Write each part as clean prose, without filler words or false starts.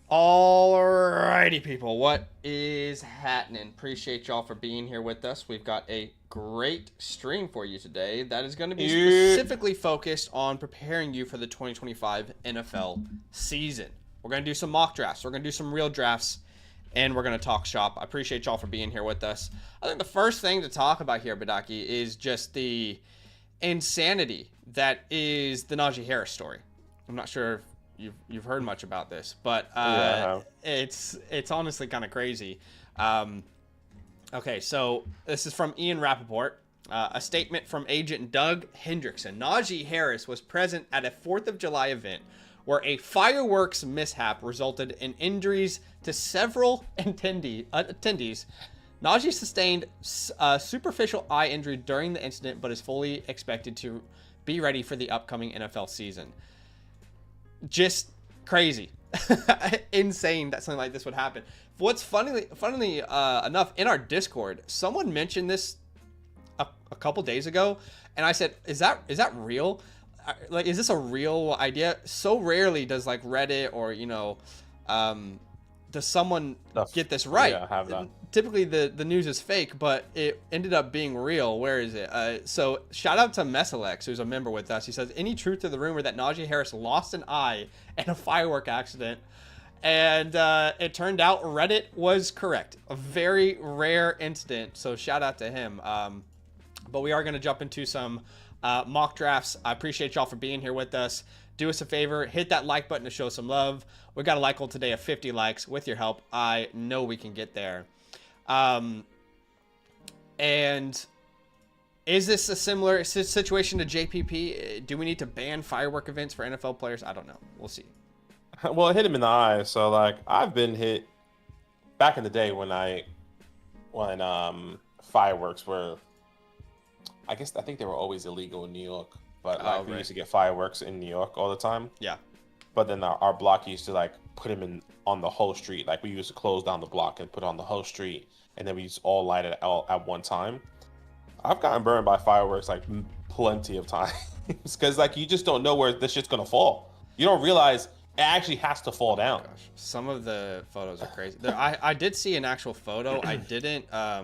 Alrighty, people, what is happening? Appreciate y'all for being here with us. We've got a great stream for you today that is going to be Yeah. specifically focused on preparing you for the 2025 NFL season. We're going to do some mock drafts, we're going to do some real drafts, and we're going to talk shop. I appreciate y'all for being here with us. I think the first thing to talk about here, Badaki, is just the insanity that is the Najee Harris story. I'm not sure if you've heard much about this, but Yeah, I have. it's honestly kind of crazy. Okay, so this is from Ian Rappaport. A statement from agent Doug Hendrickson. Najee Harris was present at a 4th of July event where a fireworks mishap resulted in injuries to several attendees. Najee sustained a superficial eye injury during the incident, but is fully expected to be ready for the upcoming NFL season. Just crazy. Insane that something like this would happen. What's funnily enough, in our Discord, someone mentioned this a couple days ago, and I said, is that real? Like, is this a real idea? So rarely does like Reddit or does someone get this right? Yeah, I have that. Typically the news is fake, but it ended up being real. Where is it? So shout out to Messalex, who's a member with us. He says, any truth to the rumor that Najee Harris lost an eye in a firework accident? And it turned out Reddit was correct. A very rare incident. So shout out to him. But we are going to jump into some mock drafts. I appreciate y'all for being here with us. Do us a favor, hit that like button to show some love. We got a like goal today of 50 likes. With your help, I know we can get there. And is this a similar situation to JPP? Do we need to ban firework events for NFL players? I don't know. We'll see. Well, it hit him in the eye. So, like, I've been hit back in the day when fireworks were. I think they were always illegal in New York, but like we used to get fireworks in New York all the time. Yeah. But then our block used to like put them in on the whole street. Like we used to close down the block and put on the whole street, and then we used to all light it all at one time. I've gotten burned by fireworks like plenty of times because like you just don't know where this shit's gonna fall. You don't realize it actually has to fall down. Gosh, some of the photos are crazy. I did see an actual photo. I didn't. I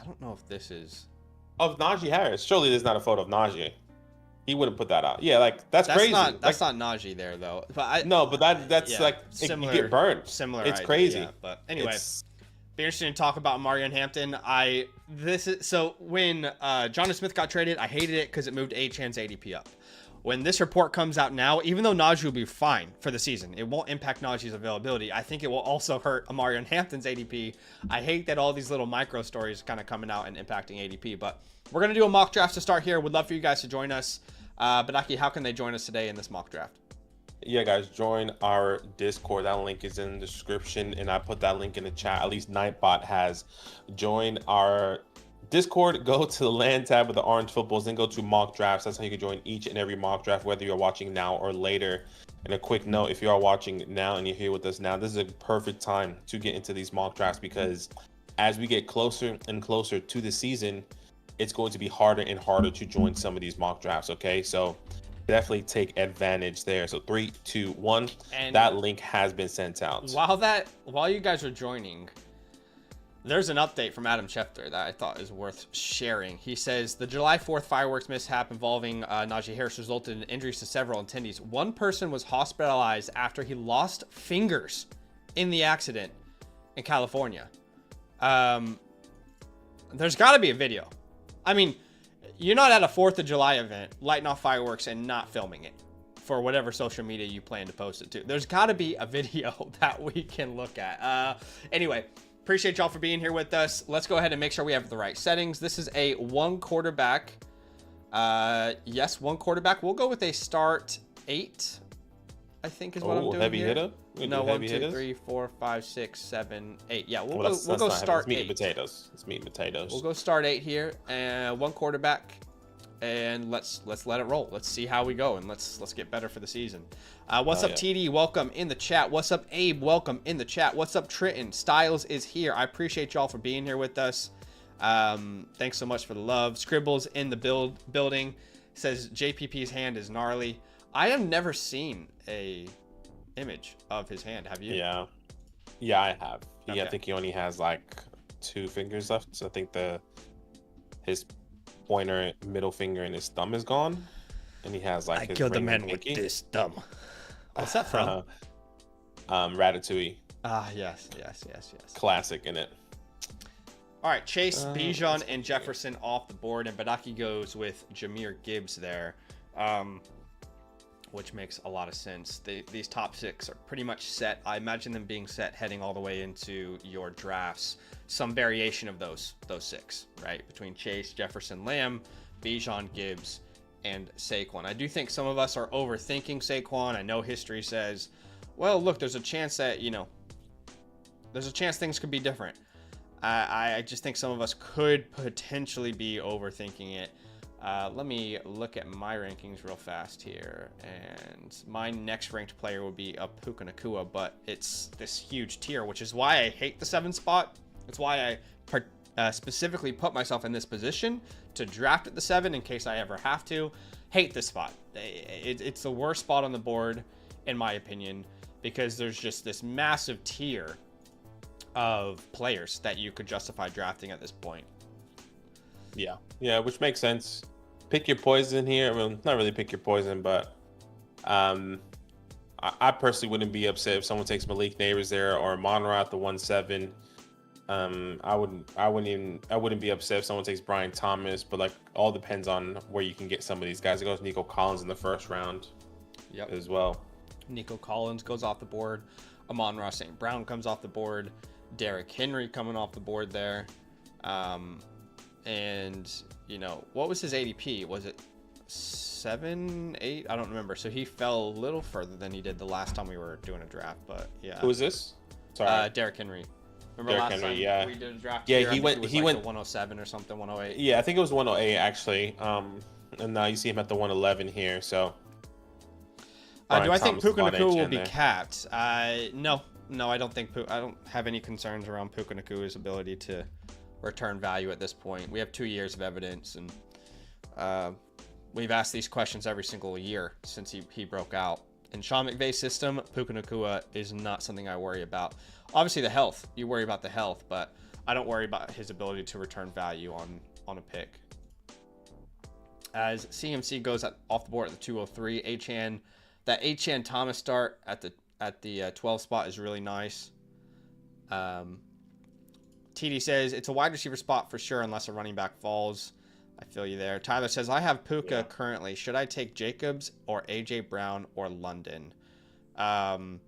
don't know if this is of Najee Harris. Surely there's not a photo of Najee. He wouldn't put that out. Yeah, like that's crazy. That's not Najee there though. But that's yeah, like similar, you get burned. Similar. It's idea, crazy. Yeah. But anyway, be interesting to talk about Mario and Hampton. So when Jonathan Smith got traded, I hated it because it moved Achan's ADP up. When this report comes out now, even though Najee will be fine for the season, it won't impact Najee's availability. I think it will also hurt Amari and Hampton's ADP. I hate that all these little micro stories kind of coming out and impacting ADP, but we're going to do a mock draft to start here. Would love for you guys to join us. But Aki, how can they join us today in this mock draft? Yeah, guys, join our Discord. That link is in the description, and I put that link in the chat. At least Nightbot has. Join our Discord, go to the land tab with the orange footballs, then go to mock drafts. That's how you can join each and every mock draft, whether you're watching now or later. And a quick note, if you are watching now and you're here with us now, this is a perfect time to get into these mock drafts because as we get closer and closer to the season, it's going to be harder and harder to join some of these mock drafts, okay? So definitely take advantage there. So 3, 2, 1, and that link has been sent out. While you guys are joining, there's an update from Adam Schefter that I thought is worth sharing. He says the July 4th fireworks mishap involving Najee Harris resulted in injuries to several attendees. One person was hospitalized after he lost fingers in the accident in California. There's got to be a video. I mean, you're not at a 4th of July event lighting off fireworks and not filming it for whatever social media you plan to post it to. There's got to be a video that we can look at. Anyway, appreciate y'all for being here with us. Let's go ahead and make sure we have the right settings. This is a 1 quarterback. Yes, 1 quarterback. We'll go with a start 8, I think is what I'm doing heavy here. Hitter? No, 1, 2, 3, 4, 5, 6, 7, 8. Yeah, we'll go start 8. It's meat and potatoes. It's meat and potatoes. We'll go start 8 here, and 1 quarterback, and let's let it roll. Let's see how we go, and let's get better for the season. What's up, TD? Welcome in the chat. What's up, Abe? Welcome in the chat. What's up, Trenton? Styles is here. I appreciate y'all for being here with us. Thanks so much for the love. Scribbles in the building says JPP's hand is gnarly. I have never seen an image of his hand. Have you? Yeah, I have. I think he only has like 2 fingers left. So I think his pointer, middle finger, and his thumb is gone, and he has like I his killed the ring man and with pinky. this thumb. What's that from? Ratatouille. Yes. Classic in it. All right, Chase, Bijan, and Jefferson off the board, and Badaki goes with Jahmyr Gibbs there, which makes a lot of sense. These top 6 are pretty much set. I imagine them being set heading all the way into your drafts. Some variation of those 6, right? Between Chase, Jefferson, Lamb, Bijan, Gibbs, and Saquon. I do think some of us are overthinking Saquon. I know history says, well, look, there's a chance that, things could be different. I just think some of us could potentially be overthinking it. Let me look at my rankings real fast here. And my next ranked player would be Puka Nacua, but it's this huge tier, which is why I hate the 7 spot. It's why I specifically put myself in this position to draft at the 7 in case I ever have to. Hate this spot. It's the worst spot on the board, in my opinion, because there's just this massive tier of players that you could justify drafting at this point. Yeah, which makes sense. Pick your poison here. Well, not really pick your poison, but I personally wouldn't be upset if someone takes Malik Neighbors there or Monra at the 1-7. I wouldn't be upset if someone takes Brian Thomas, but like all depends on where you can get some of these guys. It goes Nico Collins in the first round, as well. Nico Collins goes off the board. Amon-Ra St. Brown comes off the board. Derrick Henry coming off the board there. And what was his ADP? Was it 7, 8? I don't remember. So he fell a little further than he did the last time we were doing a draft, but yeah. Who is this? Sorry. Derrick Henry. Remember Derrick last Henry, time we did a draft? Yeah, here? he went 107 or something, 108. Yeah, I think it was 108 actually. And now you see him at the 111 here. So do I think Puka Nacua will be capped? No, I don't think. I don't have any concerns around Puka Nacua's ability to return value at this point. We have 2 years of evidence, and we've asked these questions every single year since he broke out. In Sean McVay's system, Puka Nacua is not something I worry about. Obviously, the health. You worry about the health, but I don't worry about his ability to return value on a pick. As CMC goes off the board at the 203, that Achane Thomas start at the 12 spot is really nice. TD says it's a wide receiver spot for sure unless a running back falls. I feel you there. Tyler says I have Puka currently. Should I take Jacobs or AJ Brown or London? It's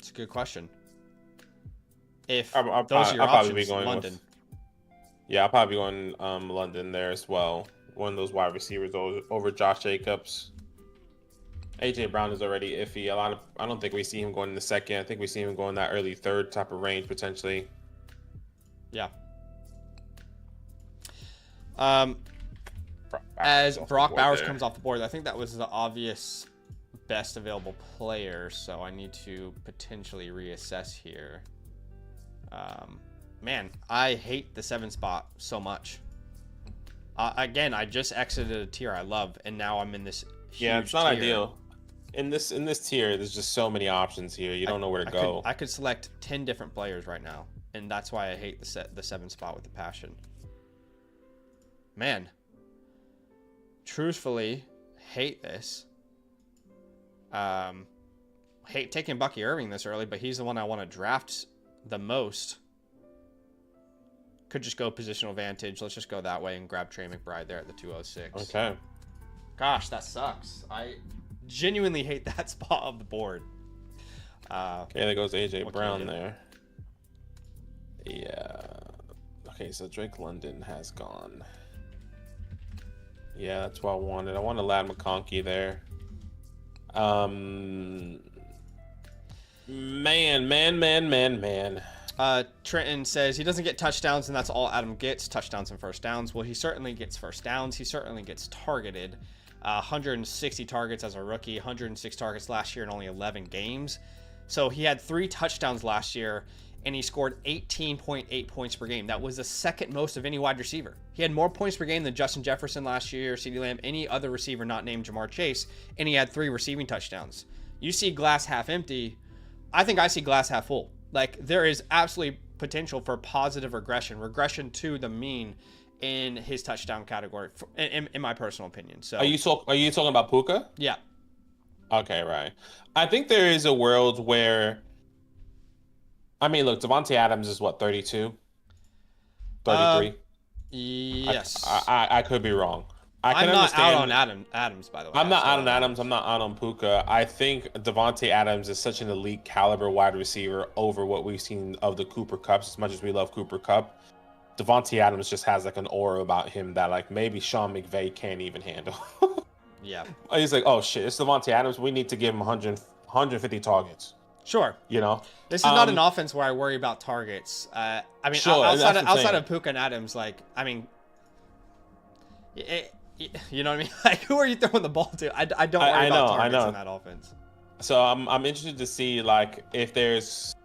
a good question. If those are your options, London. I'll probably be going London there as well. One of those wide receivers over Josh Jacobs. AJ Brown is already iffy. I don't think we see him going in the second. I think we see him going that early third type of range potentially. Yeah. As Brock Bowers comes off the board, I think that was the obvious best available player, so I need to potentially reassess here. Man, I hate the 7 spot so much. Again, I just exited a tier I love, and now I'm in this huge it's not tier. ideal. In this tier, there's just so many options here. You don't know where to go. I could select 10 different players right now, and that's why I hate the 7 spot with a passion. Man, truthfully, hate this. Hate taking Bucky Irving this early, but he's the one I want to draft the most. Could just go positional advantage. Let's just go that way and grab Trey McBride there at the 206. Okay. Gosh, that sucks. I genuinely hate that spot of the board. Okay, there goes AJ Brown there. Yeah. Okay, so Drake London has gone. Yeah, that's what I wanted. I wanted Ladd McConkey there. Man. Trenton says he doesn't get touchdowns, and that's all Adam gets, touchdowns and first downs. Well, he certainly gets first downs. He certainly gets targeted. 160 targets as a rookie, 106 targets last year in only 11 games. So he had 3 touchdowns last year, and he scored 18.8 points per game. That was the second most of any wide receiver. He had more points per game than Justin Jefferson last year, CeeDee Lamb, any other receiver not named Jamar Chase, and he had 3 receiving touchdowns. You see glass half empty. I think I see glass half full. Like, there is absolutely potential for positive regression to the mean in his touchdown category, in my personal opinion. So, are you talking about Puka? Yeah. Okay, right. I think there is a world where, I mean, look, Devontae Adams is what, 32? 33? Yes. I could be wrong. I'm not out on Adams, by the way. I'm not out on Adams. I'm not out on Puka. I think Devontae Adams is such an elite caliber wide receiver over what we've seen of the Cooper Kupps. As much as we love Cooper Kupp, Devontae Adams just has like an aura about him that like maybe Sean McVay can't even handle. Yeah. He's like, oh shit, it's Devontae Adams. We need to give him 150 targets. Sure. You know, this is not an offense where I worry about targets. I mean, sure, outside of Puka and Adams, like, I mean, you know what I mean? Like, who are you throwing the ball to? I don't worry about targets in that offense. So I'm interested to see like if there's,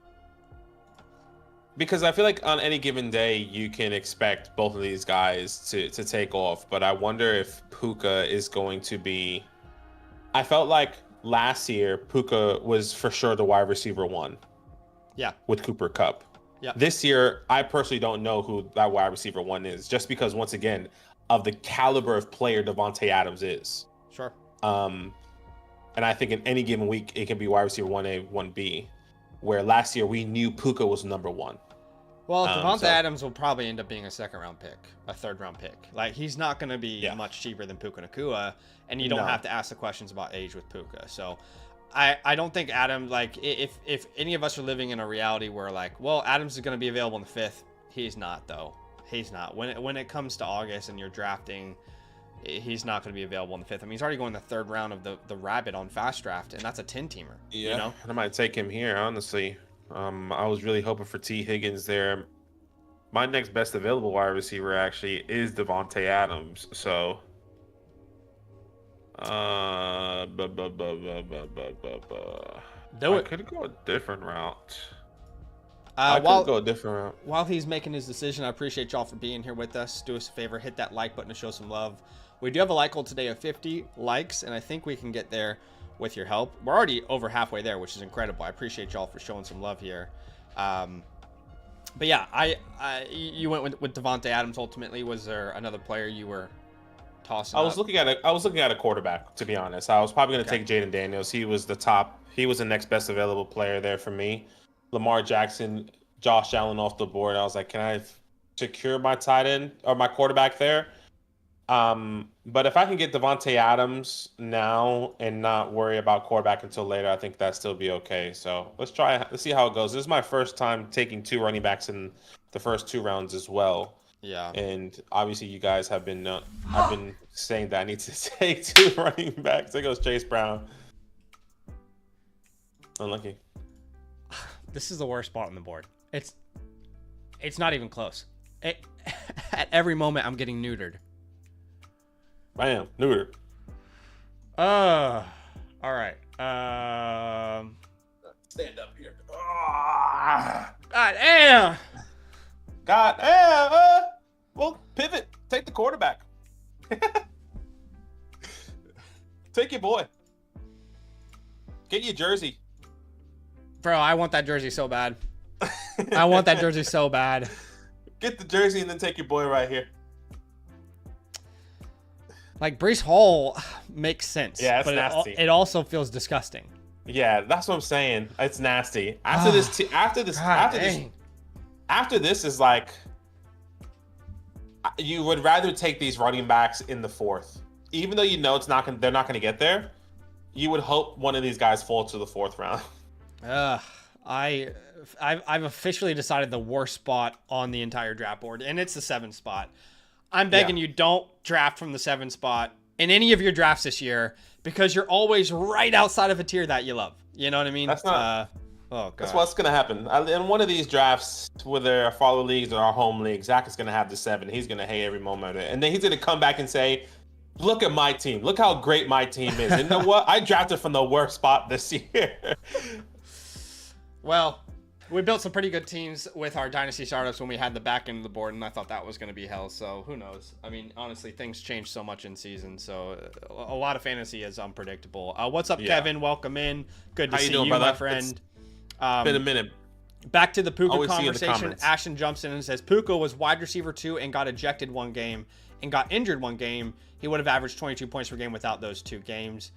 because I feel like on any given day you can expect both of these guys to take off, but I wonder if Puka is going to be. I felt like last year Puka was for sure the wide receiver 1. Yeah. With Cooper Kupp. Yeah. This year, I personally don't know who that wide receiver 1 is, just because once again of the caliber of player Devontae Adams is. Sure. And I think in any given week it can be wide receiver 1A, 1B. Where last year we knew Puka was number 1. Well, Devontae Adams will probably end up being a 2nd-round pick, a 3rd-round pick. Like, he's not going to be much cheaper than Puka Nacua, and you don't have to ask the questions about age with Puka. So, I don't think Adams, like, if any of us are living in a reality where, like, well, Adams is going to be available in the 5th, he's not, though. He's not. When it comes to August and you're drafting, he's not going to be available in the 5th. I mean, he's already going the 3rd round of the Rabbit on FastDraft, and that's a 10-teamer. Yeah, you know? I might take him here, honestly. I was really hoping for T. Higgins there. My next best available wide receiver actually is Devontae Adams. So, I could go a different route. I could go a different route. While he's making his decision, I appreciate y'all for being here with us. Do us a favor, hit that like button to show some love. We do have a like goal today of 50 likes, and I think we can get there with your help. We're already over halfway there, which is incredible. I appreciate y'all for showing some love here. But yeah, you went with Devontae Adams ultimately. Was there another player you were tossing? I was looking at a quarterback, to be honest. I was probably going to take Jaden Daniels. He was the next best available player there for me. Lamar Jackson, Josh Allen off the board. I was like, can I secure my tight end or my quarterback there? But if I can get Devontae Adams now and not worry about quarterback until later, I think that still be okay. So let's see how it goes. This is my first time taking 2 running backs in the first 2 rounds as well. Yeah. And obviously you guys have been I've been saying that I need to take 2 running backs. There goes Chase Brown. Unlucky. This is the worst spot on the board. It's not even close. At every moment I'm getting neutered. Bam, neuter. All right. Stand up here. God damn. God damn. Well, pivot. Take the quarterback. Take your boy. Get your jersey. Bro, I want that jersey so bad. I want that jersey so bad. Get the jersey and then take your boy right here. Like, Breece Hall makes sense. Yeah, it's but nasty. It also feels disgusting. Yeah, that's what I'm saying. It's nasty. After this is like, you would rather take these running backs in the 4th, even though you know they're not going to get there. You would hope one of these guys falls to the 4th round. I've officially decided the worst spot on the entire draft board, and it's the 7th spot. I'm begging you, don't draft from the 7th spot in any of your drafts this year, because you're always right outside of a tier that you love. You know what I mean? That's not. Oh, God. That's what's going to happen. In one of these drafts, whether our follow leagues or our home league, Zach is going to have the 7. He's going to hate every moment of it. And then he's going to come back and say, look at my team. Look how great my team is. And you know what? I drafted from the worst spot this year. Well, we built some pretty good teams with our dynasty startups when we had the back end of the board, and I thought that was going to be hell. So who knows? I mean, honestly, things change so much in season. So a lot of fantasy is unpredictable. What's up, Kevin? Welcome in. Good to see you, my friend. It's been a minute. Back to the Puka Always conversation. Ashton jumps in and says Puka was wide receiver 2 and got ejected one game and got injured one game. He would have averaged 22 points per game without those 2 games.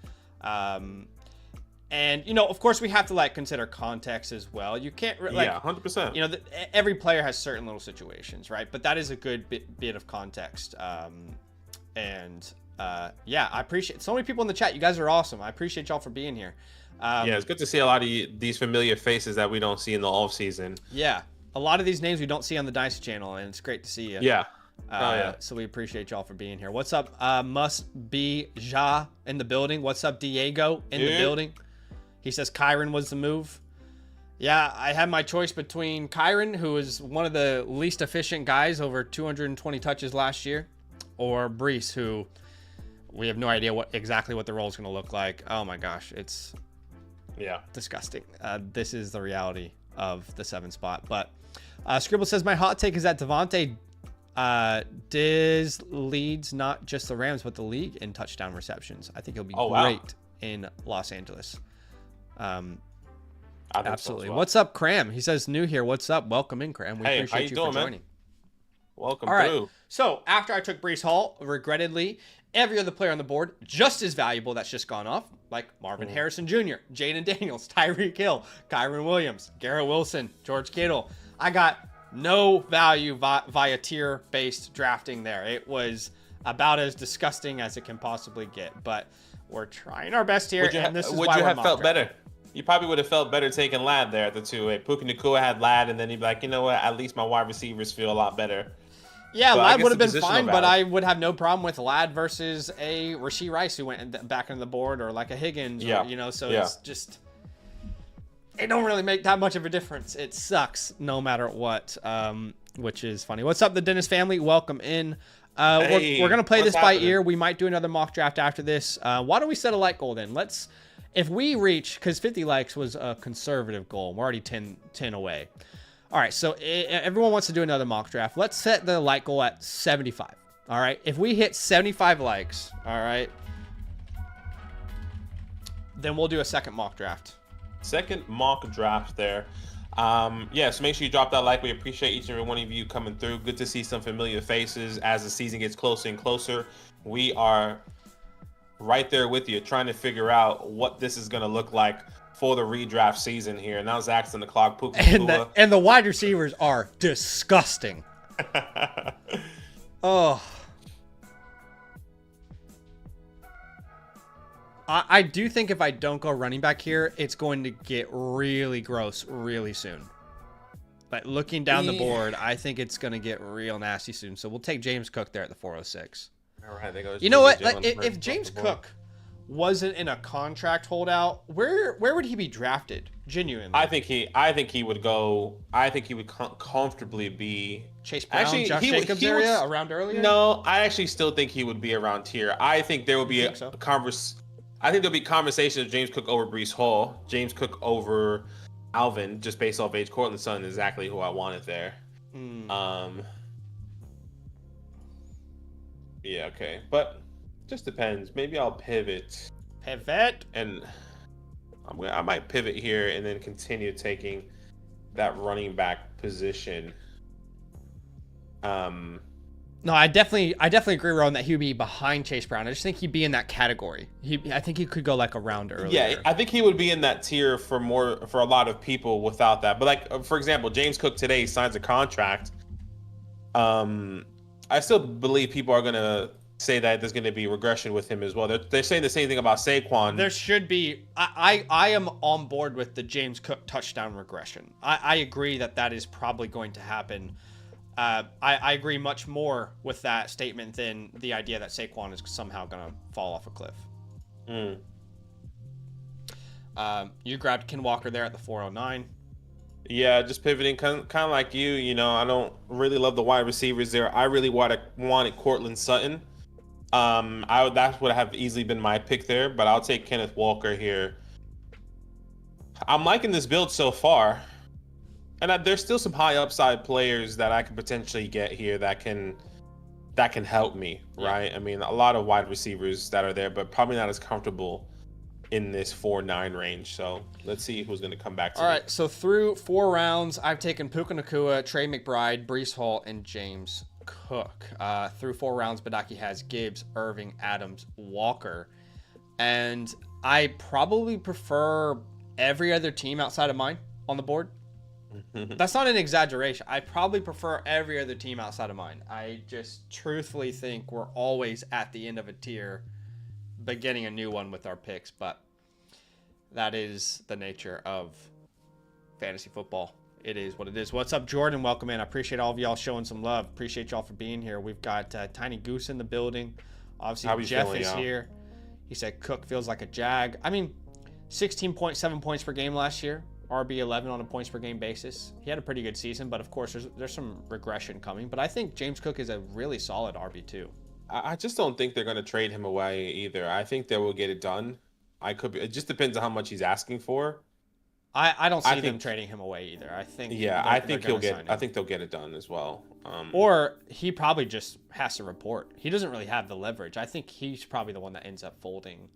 And, you know, of course, we have to, like, consider context as well. You can't, like... Yeah, 100%. You know, every player has certain little situations, right? But that is a good bit of context. Yeah, I appreciate... So many people in the chat. You guys are awesome. I appreciate y'all for being here. Yeah, it's good to see a lot of these familiar faces that we don't see in the offseason. Yeah. A lot of these names we don't see on the Dynasty channel, and it's great to see you. Yeah. So we appreciate y'all for being here. What's up, Must Be Ja in the building? What's up, Diego in the building? He says Kyron was the move. Yeah, I had my choice between Kyron, who is one of the least efficient guys, over 220 touches last year, or Brees, who we have no idea exactly what the role is going to look like. Oh my gosh, it's disgusting. This is the reality of the 7 spot. But Scribble says my hot take is that Devontae Diz leads not just the Rams but the league in touchdown receptions. I think he'll be great in Los Angeles. Absolutely. So well. What's up, Cram? He says new here. What's up? Welcome in, Cram. We appreciate you for joining. Man? Welcome. All right. So after I took Brees Hall, regrettably, every other player on the board just as valuable that's just gone off, like Marvin Harrison Jr., Jaden Daniels, Tyreek Hill, Kyron Williams, Garrett Wilson, George Kittle. I got no value via tier-based drafting there. It was about as disgusting as it can possibly get, but we're trying our best here. Would you have felt better? You probably would have felt better taking Ladd there at the 2. Puka Nacua had Ladd, and then he'd be like, you know what? At least my wide receivers feel a lot better. Yeah, but Ladd would have been fine, but I would have no problem with Ladd versus a Rashee Rice who went back into the board, or like a Higgins. Or, you know, so it's just... It don't really make that much of a difference. It sucks no matter what, which is funny. What's up, the Dennis family? Welcome in. We're going to play this by ear. We might do another mock draft after this. Why don't we set a like goal then? If we reach, because 50 likes was a conservative goal. We're already 10 away. All right, so everyone wants to do another mock draft. Let's set the like goal at 75. All right, if we hit 75 likes, all right, then we'll do a second mock draft. Second mock draft there. Yeah, so make sure you drop that like. We appreciate each and every one of you coming through. Good to see some familiar faces as the season gets closer and closer. We are right there with you, trying to figure out what this is going to look like for the redraft season here. Now Zach's on the clock. And the wide receivers are disgusting. Oh. I do think if I don't go running back here, it's going to get really gross really soon. But looking down the board, I think it's going to get real nasty soon. So we'll take James Cook there at the 406. All right, there goes. You know what? Like, if James Cook wasn't in a contract holdout, where would he be drafted? Genuinely, I think he would go. I think he would comfortably be Chase Brown, Josh Jacobs area around earlier. No, I actually still think he would be around here. I think there will be I think there'll be conversation of James Cook over Brees Hall, James Cook over Alvin, just based off age. Cortland Sutton is exactly who I wanted there. Yeah, okay, but just depends. Maybe I'll pivot. And I might pivot here and then continue taking that running back position. No, I definitely agree, Ron, that he would be behind Chase Brown. I just think he'd be in that category. I think he could go like a round earlier. Yeah, I think he would be in that tier for a lot of people without that. But like, for example, James Cook today signs a contract. I still believe people are gonna say that there's gonna be regression with him as well. They're saying the same thing about Saquon. There should be. I am on board with the James Cook touchdown regression. I agree that is probably going to happen. I agree much more with that statement than the idea that Saquon is somehow going to fall off a cliff. You grabbed Ken Walker there at the 409. Yeah, just pivoting, kind of like you. You know, I don't really love the wide receivers there. I really wanted Cortland Sutton. That would have easily been my pick there, but I'll take Kenneth Walker here. I'm liking this build so far. And there's still some high upside players that I could potentially get here that can help me, right? I mean, a lot of wide receivers that are there, but probably not as comfortable in this 4-9 range. So let's see who's going to come back to All me. right, so through 4 rounds, I've taken Puka Nacua, Trey McBride, Brees Hall, and James Cook. Through 4 rounds, Badaki has Gibbs, Irving, Adams, Walker. And I probably prefer every other team outside of mine on the board. That's not an exaggeration. I probably prefer every other team outside of mine. I just truthfully think we're always at the end of a tier, beginning a new one with our picks, but that is the nature of fantasy football. It is what it is. What's up, Jordan? Welcome in. I appreciate all of y'all showing some love. Appreciate y'all for being here. We've got Tiny Goose in the building. Obviously, Jeff is here. He said Cook feels like a jag. I mean, 16.7 points per game last year. RB 11 on a points per game basis. He had a pretty good season, but of course there's some regression coming. But I think James Cook is a really solid RB2. I just don't think they're going to trade him away either. I think they will get it done. It just depends on how much he's asking for. I don't see them trading him away either. I think I think they'll get it done as well. Or he probably just has to report. He doesn't really have the leverage. I think he's probably the one that ends up folding.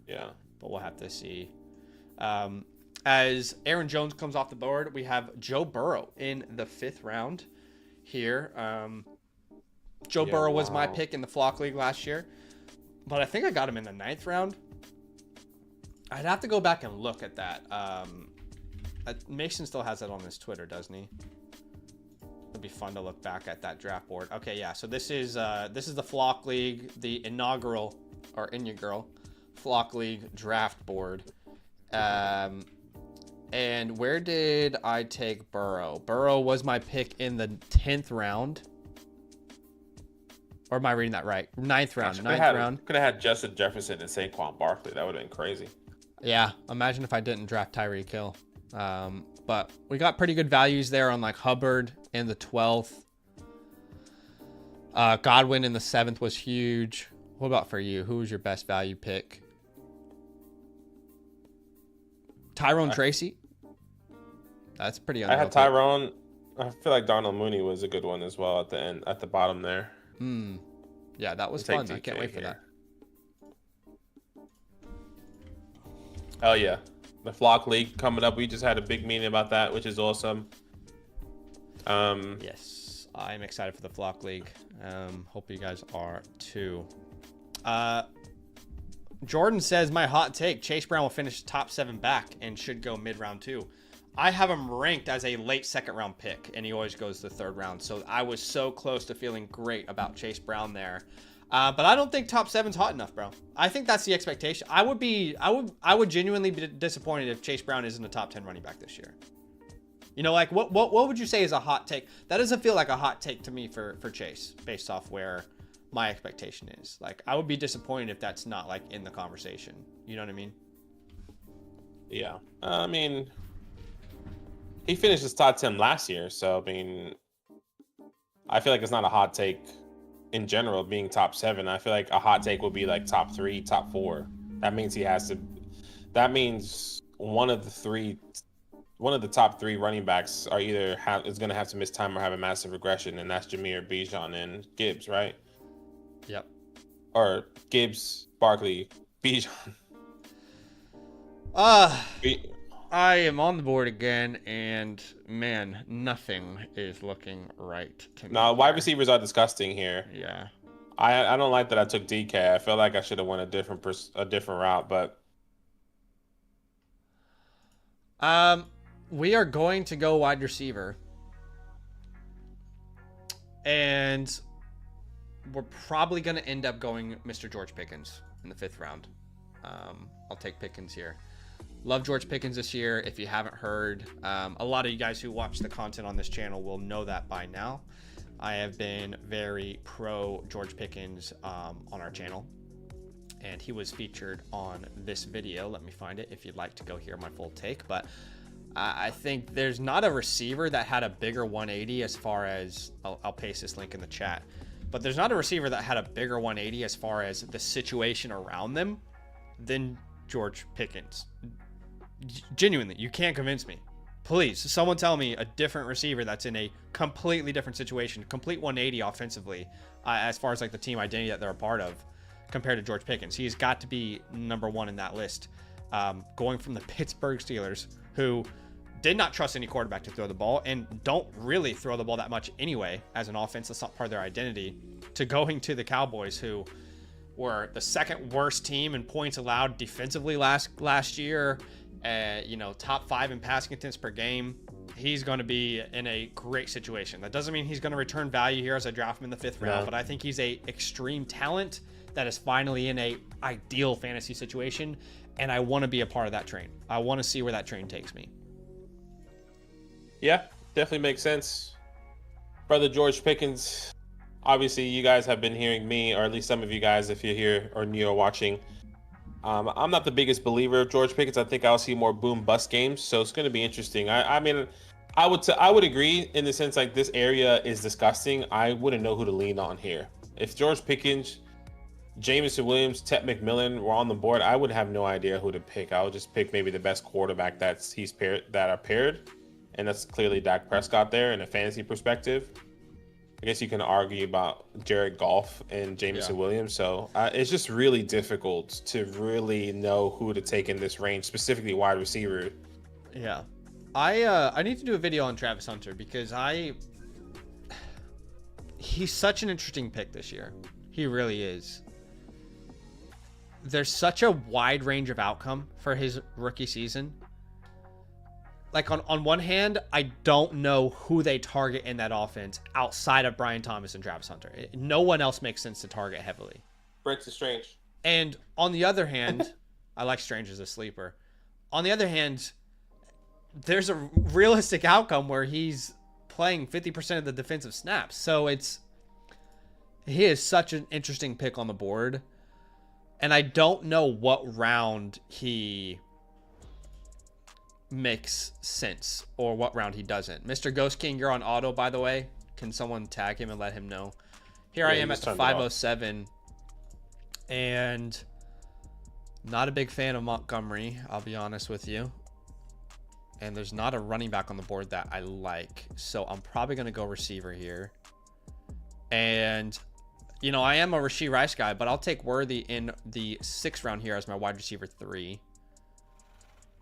Yeah, but we'll have to see. As Aaron Jones comes off the board, we have Joe Burrow in the 5th round here. Joe Burrow was my pick in the Flock League last year, but I think I got him in the 9th round. I'd have to go back and look at that. Mason still has that on his Twitter, doesn't he? It'd be fun to look back at that draft board. Okay, yeah. So this is the Flock League, the inaugural Flock League draft board. And where did I take Burrow? Burrow was my pick in the 10th round. Or am I reading that right? 9th round. Could have had Justin Jefferson and Saquon Barkley. That would have been crazy. Yeah, imagine if I didn't draft Tyreek Hill. But we got pretty good values there on like Hubbard in the 12th. Godwin in the 7th was huge. What about for you? Who was your best value pick? Tyrone Tracy. That's pretty unreal. I had Tyrone. I feel like Darnell Mooney was a good one as well at the end, at the bottom there. Yeah, that was fun. I can't wait for that. Oh yeah, the Flock League coming up. We just had a big meeting about that, which is awesome. Yes, I'm excited for the Flock League. Hope you guys are too. Jordan says, my hot take, Chase Brown will finish top 7 back and should go mid-round 2. I have him ranked as a late 2nd round pick, and he always goes the 3rd round. So I was so close to feeling great about Chase Brown there. But I don't think top 7's hot enough, bro. I think that's the expectation. I would genuinely be disappointed if Chase Brown isn't a top 10 running back this year. You know, like what would you say is a hot take? That doesn't feel like a hot take to me for Chase, based off where my expectation is. Like, I would be disappointed if that's not like in the conversation. You know what I mean? Yeah. I mean, he finished his top 10 last year, so I mean, I feel like it's not a hot take in general being top 7. I feel like a hot take would be like top 3, top 4. That means one of the top 3 running backs are is going to have to miss time or have a massive regression, and that's Jameer, Bijan, and Gibbs, right? Yep. Or Gibbs, Barkley, Bijan. I am on the board again, and man, nothing is looking right to me. No, wide receivers are disgusting here. Yeah. I don't like that I took DK. I feel like I should have went a different route, but we are going to go wide receiver, and we're probably going to end up going Mr. George Pickens in the 5th round. I'll take Pickens here. Love George Pickens this year. If you haven't heard, a lot of you guys who watch the content on this channel will know that by now. I have been very pro George Pickens on our channel, and he was featured on this video. Let me find it if you'd like to go hear my full take. But I think there's not a receiver that had a bigger 180 as far as, I'll paste this link in the chat, but there's not a receiver that had a bigger 180 as far as the situation around them than George Pickens. Genuinely, you can't convince me. Please, someone tell me a different receiver that's in a completely different situation, complete 180 offensively, as far as like the team identity that they're a part of, compared to George Pickens. He's got to be number one in that list. Going from the Pittsburgh Steelers, who did not trust any quarterback to throw the ball and don't really throw the ball that much anyway as an offense. That's not part of their identity. To going to the Cowboys, who were the second worst team in points allowed defensively last year. Top 5 in passing attempts per game. He's going to be in a great situation. That doesn't mean he's going to return value here as I draft him in the 5th round, but I think he's a extreme talent that is finally in a ideal fantasy situation, and I want to be a part of that train. I want to see where that train takes me. Yeah, definitely makes sense. Brother George Pickens, obviously you guys have been hearing me, or at least some of you guys, if you're here or new or watching. I'm not the biggest believer of George Pickens. I think I'll see more boom bust games, so it's going to be interesting. I mean, I would agree in the sense like this area is disgusting. I wouldn't know who to lean on here. If George Pickens, Jameson Williams, Ted McMillan were on the board, I would have no idea who to pick. I would just pick maybe the best quarterback that are paired, and that's clearly Dak Prescott there in a fantasy perspective. I guess you can argue about Jared Goff and Jameson Williams. So it's just really difficult to really know who to take in this range, specifically wide receiver. Yeah. I need to do a video on Travis Hunter because he's such an interesting pick this year. He really is. There's such a wide range of outcome for his rookie season. Like on one hand, I don't know who they target in that offense outside of Brian Thomas and Travis Hunter. No one else makes sense to target heavily. Breaks is Strange. And on the other hand, I like Strange as a sleeper. On the other hand, there's a realistic outcome where he's playing 50% of the defensive snaps. So he is such an interesting pick on the board. And I don't know what round he makes sense or what round he doesn't. Mr. Ghost King, you're on auto, by the way. Can someone tag him and let him know? Here I am at the 507, and not a big fan of Montgomery, I'll be honest with you. And there's not a running back on the board that I like, so I'm probably going to go receiver here. And I am a Rashee Rice guy, but I'll take Worthy in the 6th round here as my wide receiver 3.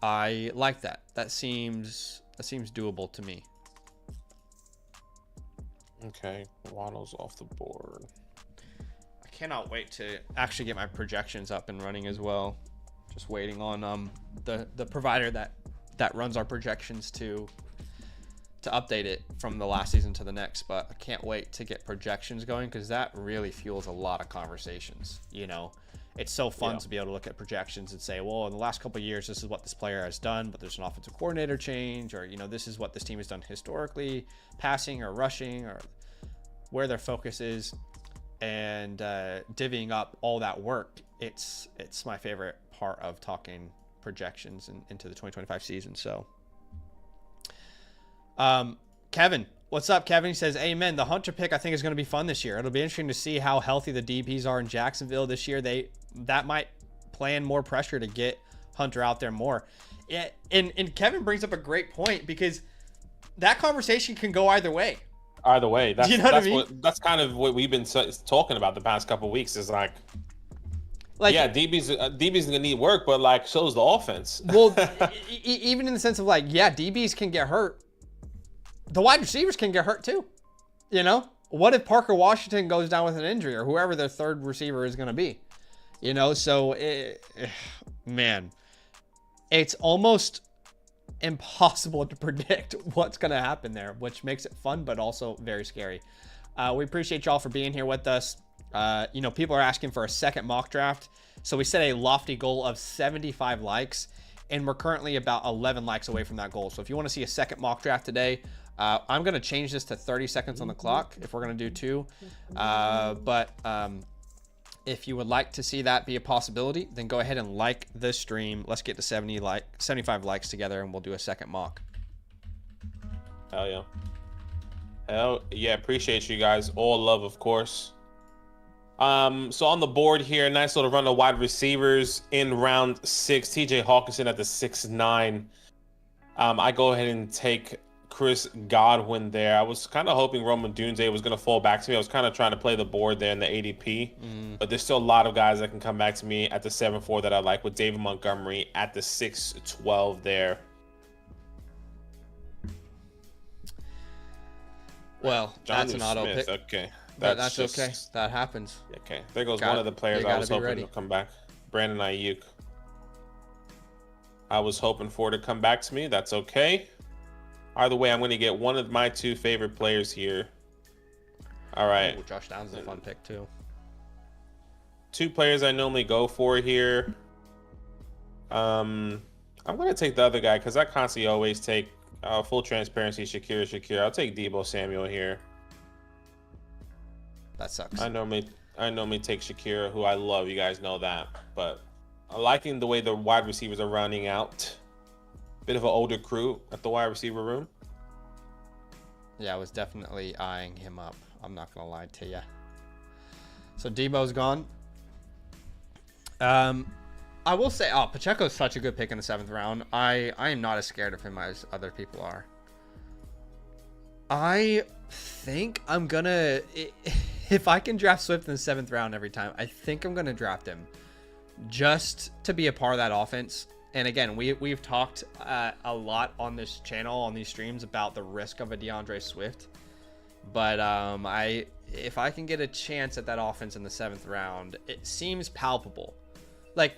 I like that. That seems doable to me. Okay, Waddle's off the board. I cannot wait to actually get my projections up and running as well. Just waiting on the provider that runs our projections to update it from the last season to the next. But I can't wait to get projections going because that really fuels a lot of conversations. It's so fun to be able to look at projections and say, well, in the last couple of years, this is what this player has done, but there's an offensive coordinator change, or, this is what this team has done historically, passing or rushing, or where their focus is, and divvying up all that work. It's my favorite part of talking projections into the 2025 season. So, Kevin. What's up, Kevin? He says, amen. The Hunter pick, I think, is going to be fun this year. It'll be interesting to see how healthy the DBs are in Jacksonville this year. That might plan more pressure to get Hunter out there more. Yeah, and Kevin brings up a great point because that conversation can go either way. Either way. That's, you know what I mean? That's kind of what we've been talking about the past couple of weeks is like yeah, DB's going to need work, but so's the offense. Well, even in the sense of DBs can get hurt. The wide receivers can get hurt too. What if Parker Washington goes down with an injury or whoever their third receiver is going to be? So man, it's almost impossible to predict what's going to happen there, which makes it fun, but also very scary. We appreciate y'all for being here with us. People are asking for a second mock draft. So we set a lofty goal of 75 likes, and we're currently about 11 likes away from that goal. So if you want to see a second mock draft today, I'm going to change this to 30 seconds on the clock if we're going to do 2. But if you would like to see that be a possibility, then go ahead and like this stream. Let's get to 75 likes together, and we'll do a second mock. Hell yeah. Hell yeah. Appreciate you guys. All love, of course. So on the board here, nice little run of wide receivers in round 6. TJ Hawkinson at the 6'9". I go ahead and take Chris Godwin there. I was kind of hoping Roman Dunze was going to fall back to me. I was kind of trying to play the board there in the ADP, but there's still a lot of guys that can come back to me at the 7'4" that I like, with David Montgomery at the 6'12" there. Well, that's an auto Smith. pick. Okay. That's okay. That happens. Okay. There goes one of the players I was hoping to come back. Brandon Ayuk. I was hoping for to come back to me. That's okay. Either way, I'm going to get one of my 2 favorite players here. All right. Ooh, Josh Downs is a fun pick too. 2 players I normally go for here. I'm going to take the other guy because I constantly always take full transparency. Shakir. I'll take Deebo Samuel here. That sucks. I normally take Shakira, who I love. You guys know that, but I'm liking the way the wide receivers are running out. Bit of an older crew at the wide receiver room. Yeah, I was definitely eyeing him up. I'm not gonna lie to you. So Debo's gone. I will say, Pacheco's such a good pick in the 7th round. I am not as scared of him as other people are. I think I'm gonna, if I can draft Swift in the 7th round every time, I think I'm gonna draft him just to be a part of that offense. And again, we've talked a lot on this channel, on these streams, about the risk of a DeAndre Swift. But if I can get a chance at that offense in the 7th round, it seems palpable. Like,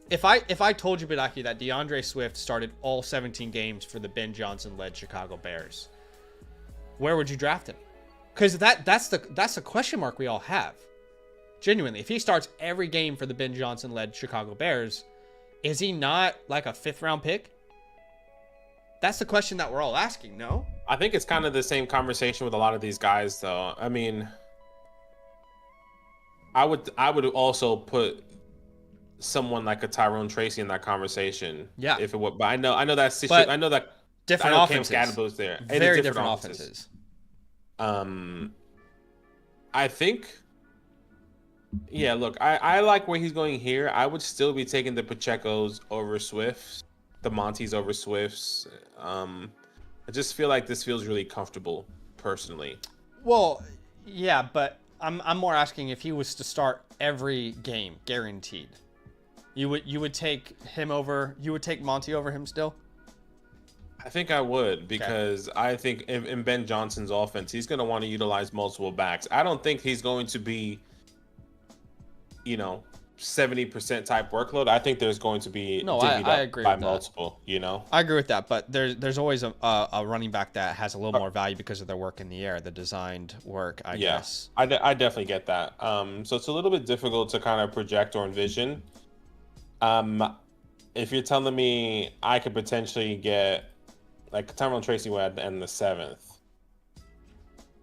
if I told you, Badaki, that DeAndre Swift started all 17 games for the Ben Johnson-led Chicago Bears, where would you draft him? Because that's the question mark we all have. Genuinely, if he starts every game for the Ben Johnson-led Chicago Bears, is he not like a 5th round pick? That's the question that we're all asking, no? I think it's kind of the same conversation with a lot of these guys, though. I mean, I would also put someone like a Tyrone Tracy in that conversation. Yeah. If it would, but I know that situation. I know that different offenses. Cam Scadable's there. Very different offenses. I think. Yeah, look, I like where he's going here. I would still be taking the Pachecos over Swifts, the Montes over Swifts. I just feel like this feels really comfortable, personally. Well, yeah, but I'm more asking if he was to start every game, guaranteed. You would take him over. You would take Monty over him still. I think I would, because I think in Ben Johnson's offense, he's going to want to utilize multiple backs. I don't think he's going to be, 70% type workload. I think there's going to be I agree by with multiple. I agree with that, but there's always a running back that has a little more value because of their work in the air, the designed work. I guess. I definitely get that. So it's a little bit difficult to kind of project or envision. If you're telling me I could potentially get like Tyrone Tracy went at the end of the 7th.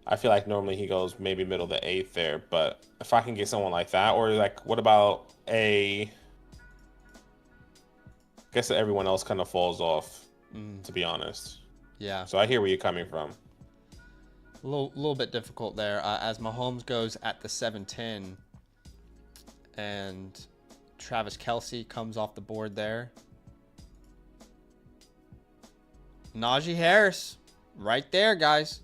I feel like normally he goes maybe middle of the 8th there, but if I can get someone like that, or like, what about I guess that everyone else kind of falls off, to be honest. Yeah. So I hear where you're coming from. A little bit difficult there, as Mahomes goes at the 7-10, and Travis Kelce comes off the board there. Najee Harris, right there, guys.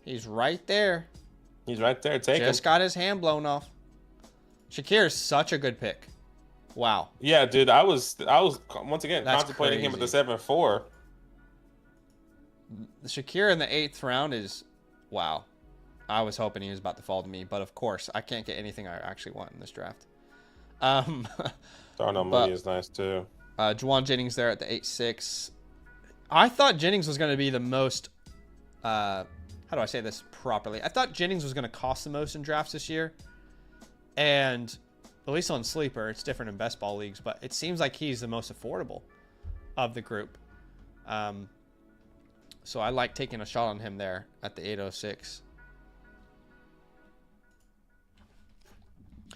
He's right there. He's right there. Take him. Just got his hand blown off. Shakir is such a good pick. Wow. Yeah, dude. I was once again That's contemplating him at the crazy. 7-4. The Shakir in the 8th round is, wow. I was hoping he was about to fall to me, but of course, I can't get anything I actually want in this draft. Darnell Mooney is nice too. Juwan Jennings there at the 8-6. I thought Jennings was going to be the most, how do I say this properly? I thought Jennings was going to cost the most in drafts this year. And at least on Sleeper, it's different in best ball leagues, but it seems like he's the most affordable of the group. So I like taking a shot on him there at the 806.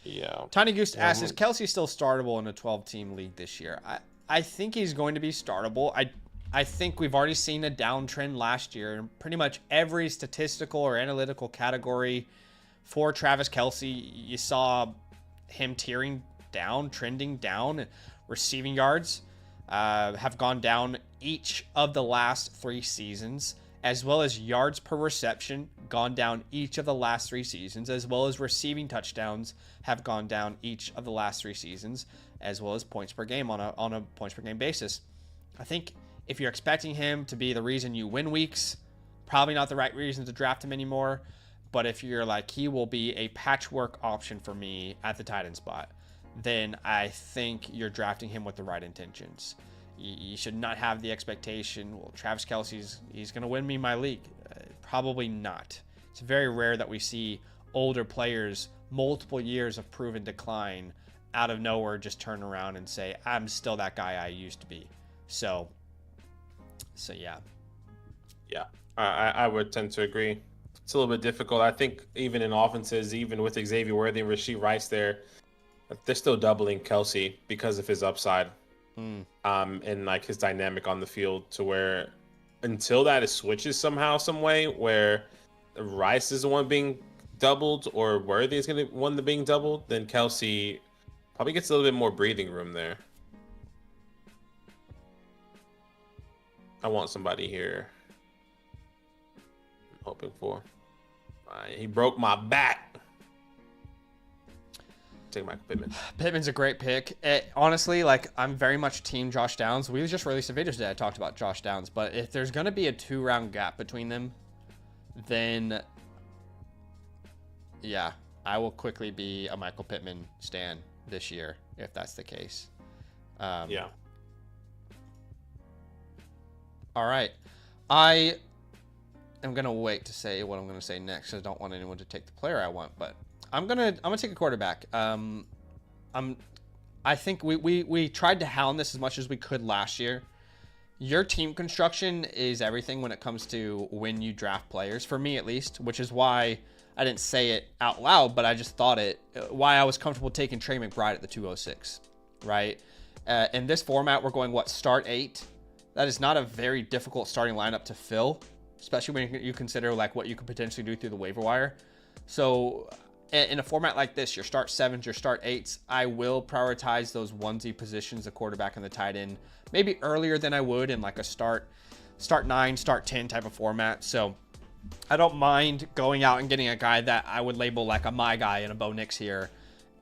Yeah. Tiny Goose asks, is Kelce still startable in a 12-team league this year? I think he's going to be startable. I think we've already seen a downtrend last year in pretty much every statistical or analytical category For Travis Kelce, you saw him trending down. Receiving yards have gone down each of the last 3 seasons, as well as yards per reception gone down each of the last 3 seasons, as well as receiving touchdowns have gone down each of the last 3 seasons, as well as points per game on a points per game basis. I think if you're expecting him to be the reason you win weeks, probably not the right reason to draft him anymore. But if you're like, he will be a patchwork option for me at the tight end spot, then I think you're drafting him with the right intentions. You should not have the expectation, well, Travis Kelce's, he's going to win me my league. Probably not. It's very rare that we see older players, multiple years of proven decline, out of nowhere just turn around and say, I'm still that guy I used to be. So yeah. Yeah, I would tend to agree. It's a little bit difficult. I think even in offenses, even with Xavier Worthy and Rashee Rice there, they're still doubling Kelce because of his upside. And like his dynamic on the field, to where until that switches somehow, some way, where Rice is the one being doubled or Worthy is going to one being doubled, then Kelce probably gets a little bit more breathing room there. I want somebody here. I'm hoping for. He broke my back. Take Michael Pittman. Pittman's a great pick. Honestly, like, I'm very much team Josh Downs. We just released a video today. I talked about Josh Downs, but if there's going to be a 2-round gap between them, then yeah, I will quickly be a Michael Pittman stan this year if that's the case. Yeah. All right. I am going to wait to say what I'm going to say next, because I don't want anyone to take the player I want, but I'm gonna take a quarterback. I think we tried to hound this as much as we could last year. Your team construction is everything when it comes to when you draft players, for me at least, which is why I didn't say it out loud, but I just thought it. Why I was comfortable taking Trey McBride at the 206, right? In this format, we're going start 8. That is not a very difficult starting lineup to fill, especially when you consider like what you could potentially do through the waiver wire. So in a format like this, your start 7s, your start 8s, I will prioritize those onesie positions, the quarterback and the tight end, maybe earlier than I would in like a start 9, start 10 type of format. So I don't mind going out and getting a guy that I would label like a my guy in a Bo Nix here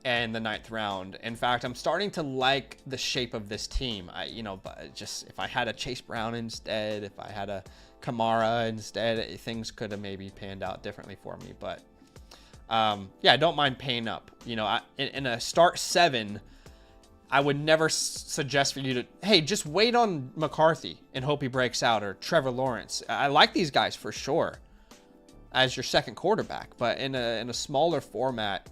in the 9th round. In fact, I'm starting to like the shape of this team. But just if I had a Chase Brown instead, if I had a Kamara instead, things could have maybe panned out differently for me. But I don't mind paying up. In a start 7, I would never suggest for you to, hey, just wait on McCarthy and hope he breaks out, or Trevor Lawrence. I like these guys for sure as your second quarterback, but in a smaller format,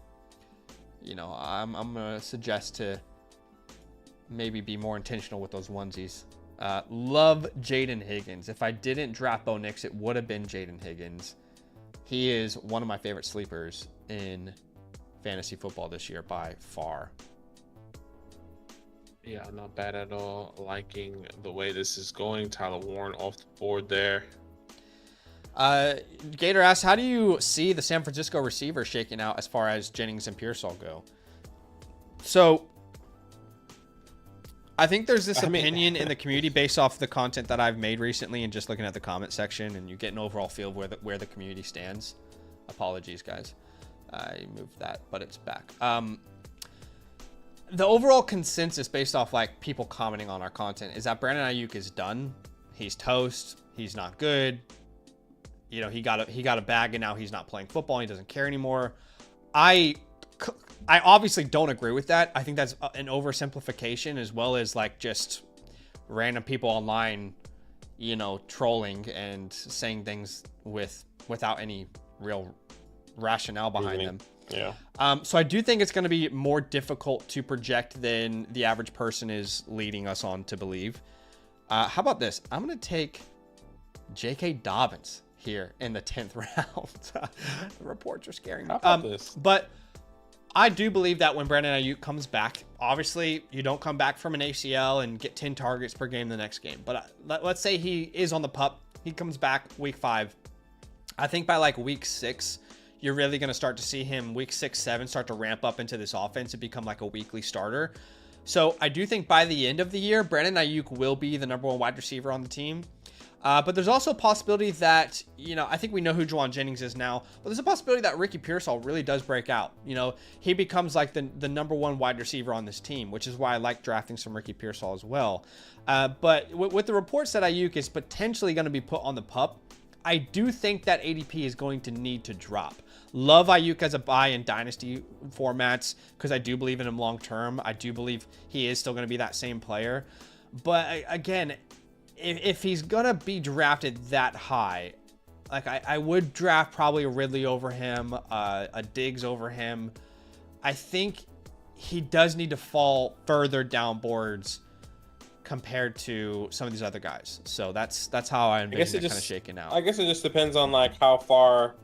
I'm gonna suggest to maybe be more intentional with those onesies. Love Jaden Higgins. If I didn't draft Bo Nix, it would have been Jaden Higgins. He is one of my favorite sleepers in fantasy football this year by far. Yeah, not bad at all. Liking the way this is going. Tyler Warren off the board there. Gator asks, how do you see the San Francisco receivers shaking out as far as Jennings and Pearsall go? So I think there's this opinion in the community based off the content that I've made recently and just looking at the comment section, and you get an overall feel of where the community stands. Apologies, guys. I moved that, but it's back. The overall consensus based off like people commenting on our content is that Brandon Ayuk is done. He's toast. He's not good. He got a bag and now he's not playing football. He doesn't care anymore. I obviously don't agree with that. I think that's an oversimplification, as well as like just random people online, trolling and saying things without any real rationale behind them. Yeah. So I do think it's going to be more difficult to project than the average person is leading us on to believe. How about this? I'm going to take J.K. Dobbins here in the 10th round. The reports are scaring me. How about this? But I do believe that when Brandon Ayuk comes back, obviously you don't come back from an ACL and get 10 targets per game the next game. But let's say he is on the pup. He comes back week 5. I think by like week 6, you're really going to start to see him week 6, 7 start to ramp up into this offense and become like a weekly starter. So I do think by the end of the year, Brandon Ayuk will be the number 1 wide receiver on the team. But there's also a possibility that, I think we know who Juwan Jennings is now, but there's a possibility that Ricky Pearsall really does break out. He becomes like the number 1 wide receiver on this team, which is why I like drafting some Ricky Pearsall as well. But with the reports that Ayuk is potentially going to be put on the PUP, I do think that ADP is going to need to drop. Love Ayuk as a buy in dynasty formats because I do believe in him long term. I do believe he is still going to be that same player. But again, if he's going to be drafted that high, like I would draft probably a Ridley over him, a Diggs over him. I think he does need to fall further down boards compared to some of these other guys. So that's how I envision it kind of shaking out. I guess it just depends on like how far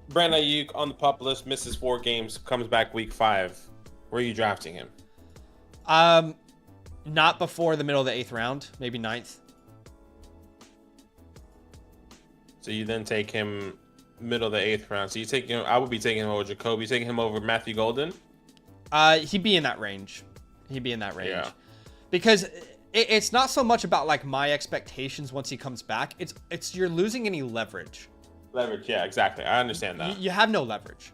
Brandon Ayuk on the PUP list misses 4 games, comes back week 5. Where are you drafting him? Not before the middle of the 8th round, maybe 9th. So you then take him middle of the 8th round. So you take him. I would be taking him over Jacoby. Taking him over Matthew Golden. He'd be in that range. Yeah. Because it's not so much about like my expectations once he comes back. It's you're losing any leverage. Leverage, yeah, exactly. I understand that. You have no leverage.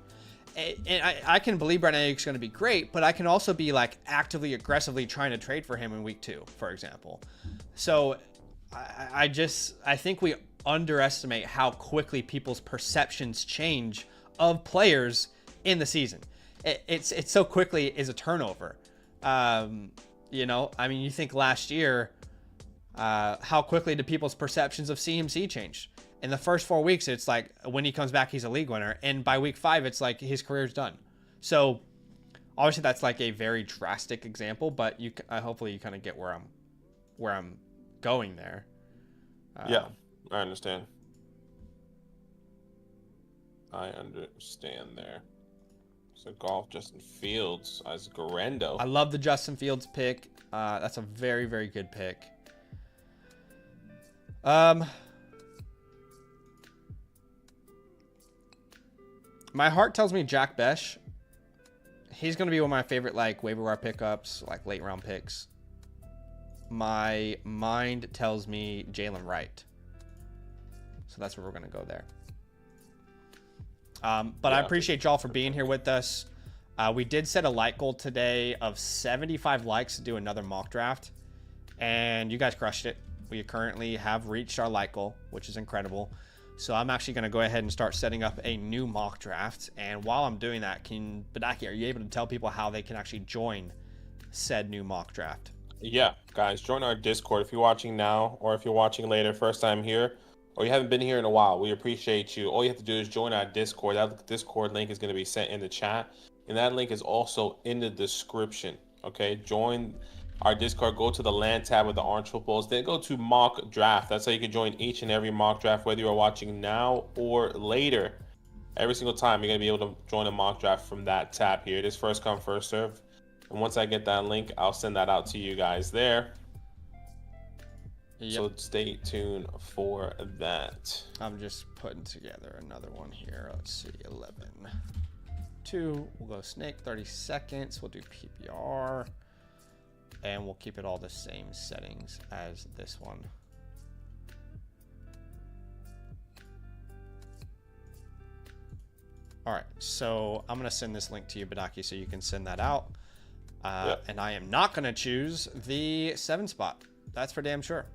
And I can believe Brandon Ayuk's going to be great, but I can also be like actively, aggressively trying to trade for him in week 2, for example. So I think we underestimate how quickly people's perceptions change of players in the season. It's so quickly is a turnover. You think last year, how quickly did people's perceptions of CMC change? In the first 4 weeks, it's like when he comes back, he's a league winner. And by week 5, it's like his career's done. So obviously that's like a very drastic example, but hopefully you kind of get where I'm going there. Yeah, I understand. There. So golf, Justin Fields as Garendo. I love the Justin Fields pick. That's a very, very good pick. My heart tells me Jack Besh. He's going to be one of my favorite like waiver wire pickups, like late round picks. My mind tells me Jalen Wright. So that's where we're going to go there. But I appreciate y'all for being here with us. We did set a like goal today of 75 likes to do another mock draft. And you guys crushed it. We currently have reached our like goal, which is incredible. So I'm actually going to go ahead and start setting up a new mock draft. And while I'm doing that, Badaki, are you able to tell people how they can actually join said new mock draft? Yeah, guys, join our Discord if you're watching now or if you're watching later, first time here, or you haven't been here in a while. We appreciate you. All you have to do is join our Discord. That Discord link is going to be sent in the chat, and that link is also in the description. Okay, join our Discord. Go to the land tab of the orange footballs, then go to mock draft. That's how you can join each and every mock draft, whether you are watching now or later. Every single time you're going to be able to join a mock draft from that tab here. It is first come, first serve. And once I get that link, I'll send that out to you guys there. Yep. So stay tuned for that. I'm just putting together another one here. Let's see, 11. 2. We'll go snake, 30 seconds. We'll do PPR. And we'll keep it all the same settings as this one. All right, so I'm going to send this link to you, Badaki, so you can send that out. Yep. And I am not going to choose the 7 spot. That's for damn sure.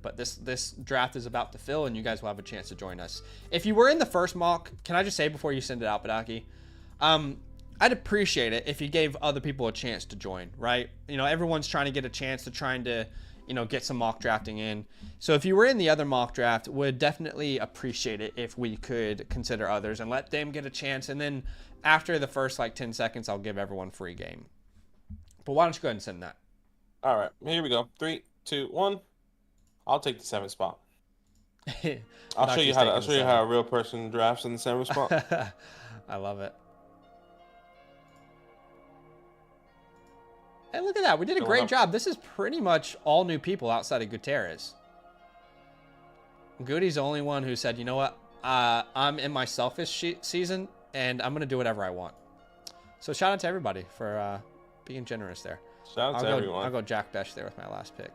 But this draft is about to fill, and you guys will have a chance to join us. If you were in the first mock, can I just say before you send it out, Badaki, I'd appreciate it if you gave other people a chance to join, right? Everyone's trying to get a chance to get some mock drafting in. So if you were in the other mock draft, would definitely appreciate it if we could consider others and let them get a chance. And then after the first 10 seconds, I'll give everyone free game. But why don't you go ahead and send that? All right, here we go. 3, 2, 1. I'll take the 7th spot. I'll show you how a real person drafts in the 7th spot. I love it. Hey, look at that. We did a great job. This is pretty much all new people outside of Gutierrez. Goody's the only one who said, you know what? I'm in my selfish season, and I'm gonna do whatever I want. So shout out to everybody for being generous there. Shout out to everyone. I'll go Jack Besh there with my last pick.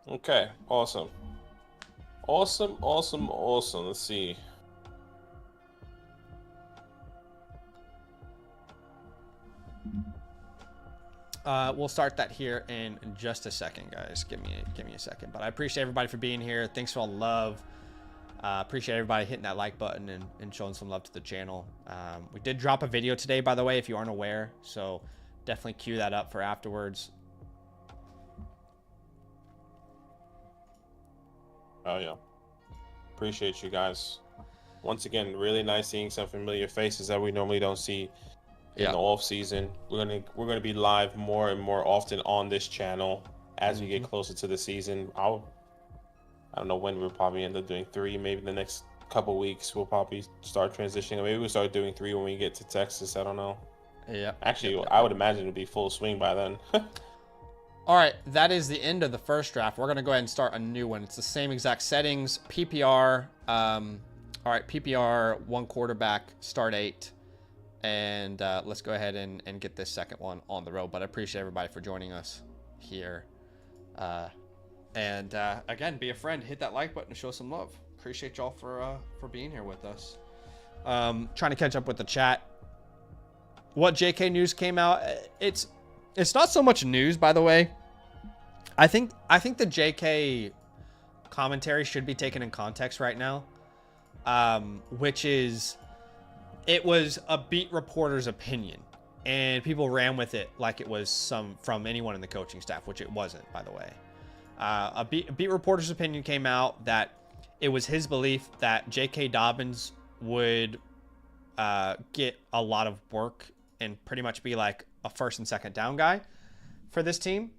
Okay, awesome. Awesome. Let's see. We'll start that here in just a second, guys. Give me a second. But I appreciate everybody for being here. Thanks for all the love. Appreciate everybody hitting that like button and showing some love to the channel. We did drop a video today, by the way, if you aren't aware. So definitely cue that up for afterwards. Oh, yeah. Appreciate you guys. Once again, really nice seeing some familiar faces that we normally don't see in the off season. We're gonna be live more and more often on this channel as we get closer to the season. I don't know when we'll probably end up doing 3. Maybe the next couple weeks we'll probably start transitioning. Maybe we'll start doing 3 when we get to Texas. I don't know. Yeah. Actually, I would imagine it'll be full swing by then. All right, that is the end of the first draft. We're going to go ahead and start a new one. It's the same exact settings. PPR. All right, PPR, 1 quarterback, start 8. And let's go ahead and get this second one on the road. But I appreciate everybody for joining us here. Again, be a friend. Hit that like button to show some love. Appreciate y'all for being here with us. Trying to catch up with the chat. What JK news came out? It's not so much news, by the way. I think the JK commentary should be taken in context right now, which is it was a beat reporter's opinion, and people ran with it like it was from anyone in the coaching staff, which it wasn't, by the way. A beat reporter's opinion came out that it was his belief that J.K. Dobbins would get a lot of work and pretty much be like a first and second down guy for this team.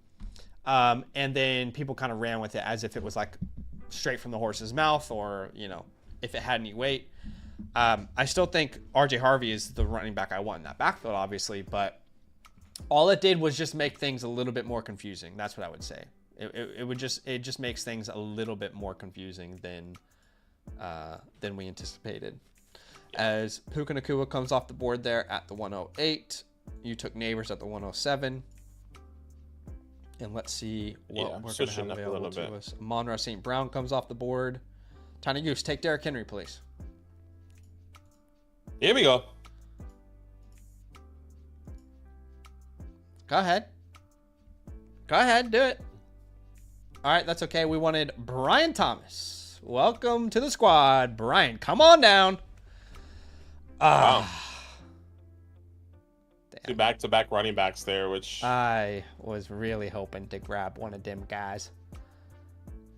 And then people kind of ran with it as if it was like straight from the horse's mouth, or, you know, if it had any weight. I still think RJ Harvey is the running back I want in that backfield, obviously, but all it did was just make things a little bit more confusing. That's what I would say. It just makes things a little bit more confusing than we anticipated. As Puka Nacua comes off the board there at the 108. You took Neighbors at the 107. And let's see what we're going to have available to us. Monroe St. Brown comes off the board. Tiny Goose, take Derrick Henry, please. Here we go. Go ahead. Go ahead, do it. All right, that's okay. We wanted Brian Thomas. Welcome to the squad. Brian, come on down. Wow. Two back-to-back running backs there, which I was really hoping to grab one of them guys.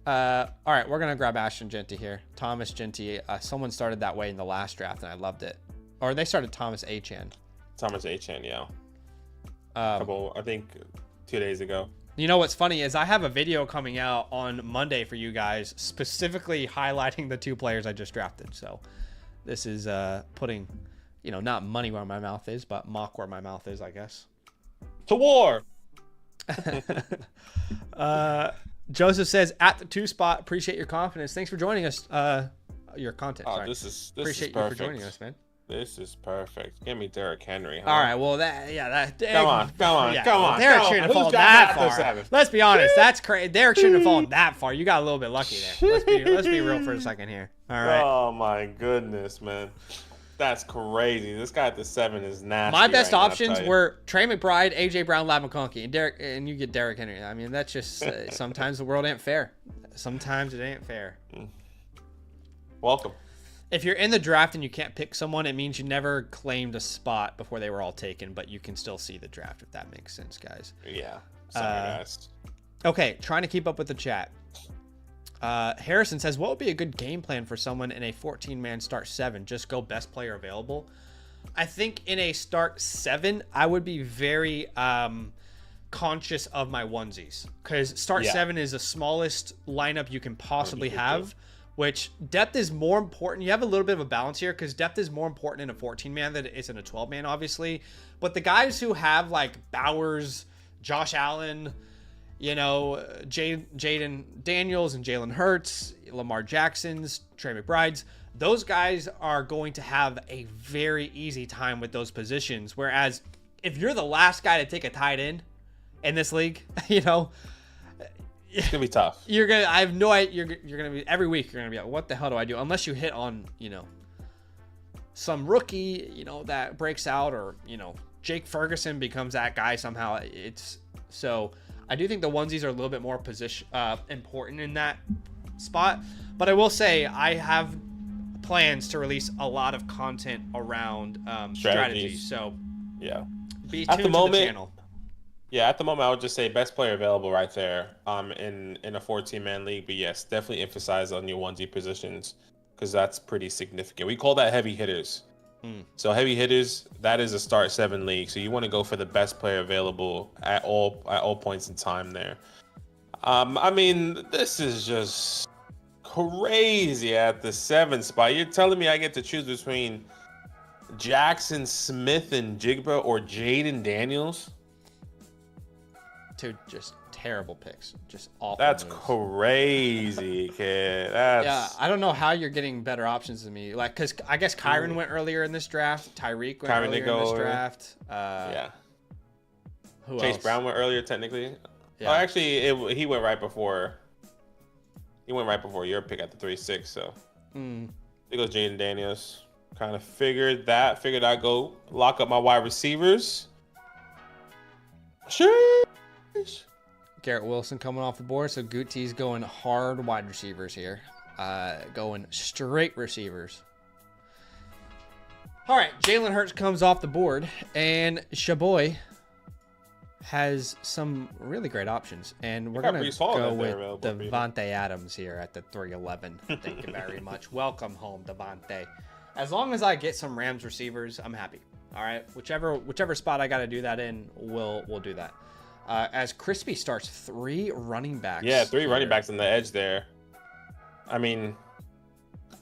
All right, we're gonna grab Ashton Genty here. Thomas Genty. Someone started that way in the last draft, and I loved it. Or they started Thomas Achane. Thomas Achane, yeah. I think 2 days ago. You know what's funny is I have a video coming out on Monday for you guys, specifically highlighting the 2 players I just drafted. So this is putting, you know, not money where my mouth is, but mock where my mouth is, I guess. To war. Joseph says, at the 2 spot, appreciate your confidence. Thanks for joining us. Your content. Oh, sorry. this appreciate is perfect. you for joining us, man. This is perfect. Give me Derrick Henry. Huh? All right, well, Come on. Derrick shouldn't have fallen that far. Let's be honest, that's crazy. Derrick shouldn't have fallen that far. You got a little bit lucky there. Let's be real for a second here. All right. Oh my goodness, man. That's crazy. This guy at the 7 is nasty. My best options were Trey McBride, AJ Brown, Lav McConkey, and you get Derrick Henry. I mean, that's just sometimes the world ain't fair. Sometimes it ain't fair. Welcome. If you're in the draft and you can't pick someone, it means you never claimed a spot before they were all taken, but you can still see the draft, if that makes sense, guys. Yeah. Sorry, guys. Okay, trying to keep up with the chat. Harrison says, what would be a good game plan for someone in a 14-man start 7? Just go best player available. I think in a start 7, I would be very conscious of my onesies, because start 7 is the smallest lineup you can possibly have, which depth is more important. You have a little bit of a balance here, because depth is more important in a 14-man than it is in a 12-man, obviously. But the guys who have like Bowers, Josh Allen, You know, Jaden Daniels and Jalen Hurts, Lamar Jackson's, Trey McBride's, those guys are going to have a very easy time with those positions. Whereas if you're the last guy to take a tight end in this league, you know, it's gonna be tough. I have no idea. You're gonna be every week. You're gonna be like, what the hell do I do? Unless you hit on, you know, some rookie, you know, that breaks out, or, you know, Jake Ferguson becomes that guy somehow. So I do think the onesies are a little bit more important in that spot. But I will say I have plans to release a lot of content around strategies. So yeah, be tuned to the channel. Yeah, at the moment I would just say best player available right there. In a 14-man league, but yes, definitely emphasize on your onesie positions, because that's pretty significant. We call that heavy hitters. So heavy hitters, that is a start 7 league. So you want to go for the best player available at all points in time there. I mean, this is just crazy at the 7th spot. You're telling me I get to choose between Jackson Smith and Jigba or Jaden Daniels? Two just terrible picks, just awful. That's moves. Crazy, kid. Yeah, I don't know how you're getting better options than me. Like, because I guess Kyron went earlier in this draft. Tyreek went earlier in this draft. Yeah. Who Chase else? Brown went earlier, technically. Yeah. Oh, actually, he went right before. He went right before your pick at the 3-6. So there goes Jaden Daniels. Kind of figured I'd go lock up my wide receivers. Sure. Garrett Wilson coming off the board, so Guti's going hard wide receivers here. Going straight receivers. All right, Jalen Hurts comes off the board, and Shaboy has some really great options. And we're going to go with Devontae Adams here at the 311. Thank you very much. Welcome home, Devontae. As long as I get some Rams receivers, I'm happy. All right, whichever spot I got to do that in, we'll do that. As Crispy starts 3 running backs. Yeah, 3 running backs on the edge there. I mean,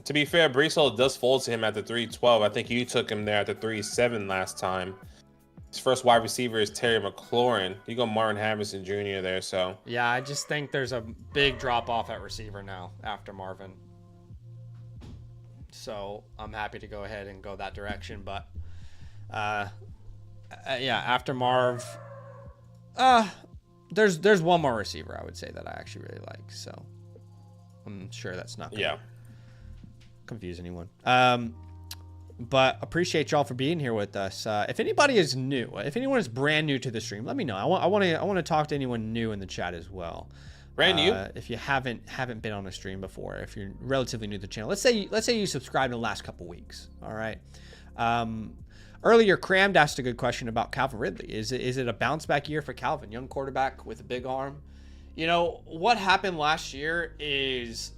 to be fair, Brees Hall does fold to him at the 312. I think you took him there at the 3-7 last time. His first wide receiver is Terry McLaurin. You go Marvin Harrison Jr. there, so. Yeah, I just think there's a big drop off at receiver now after Marvin. So I'm happy to go ahead and go that direction, but yeah, after Marv. There's one more receiver I would say that I actually really like, so I'm sure that's not gonna confuse anyone. But appreciate y'all for being here with us. If anybody is new, if anyone is brand new to the stream, let me know. I want to talk to anyone new in the chat as well. Brand new? If you haven't been on a stream before, if you're relatively new to the channel, let's say you subscribed in the last couple weeks. All right. Earlier, Crammed asked a good question about Calvin Ridley. Is it a bounce back year for Calvin, young quarterback with a big arm? You know, what happened last year is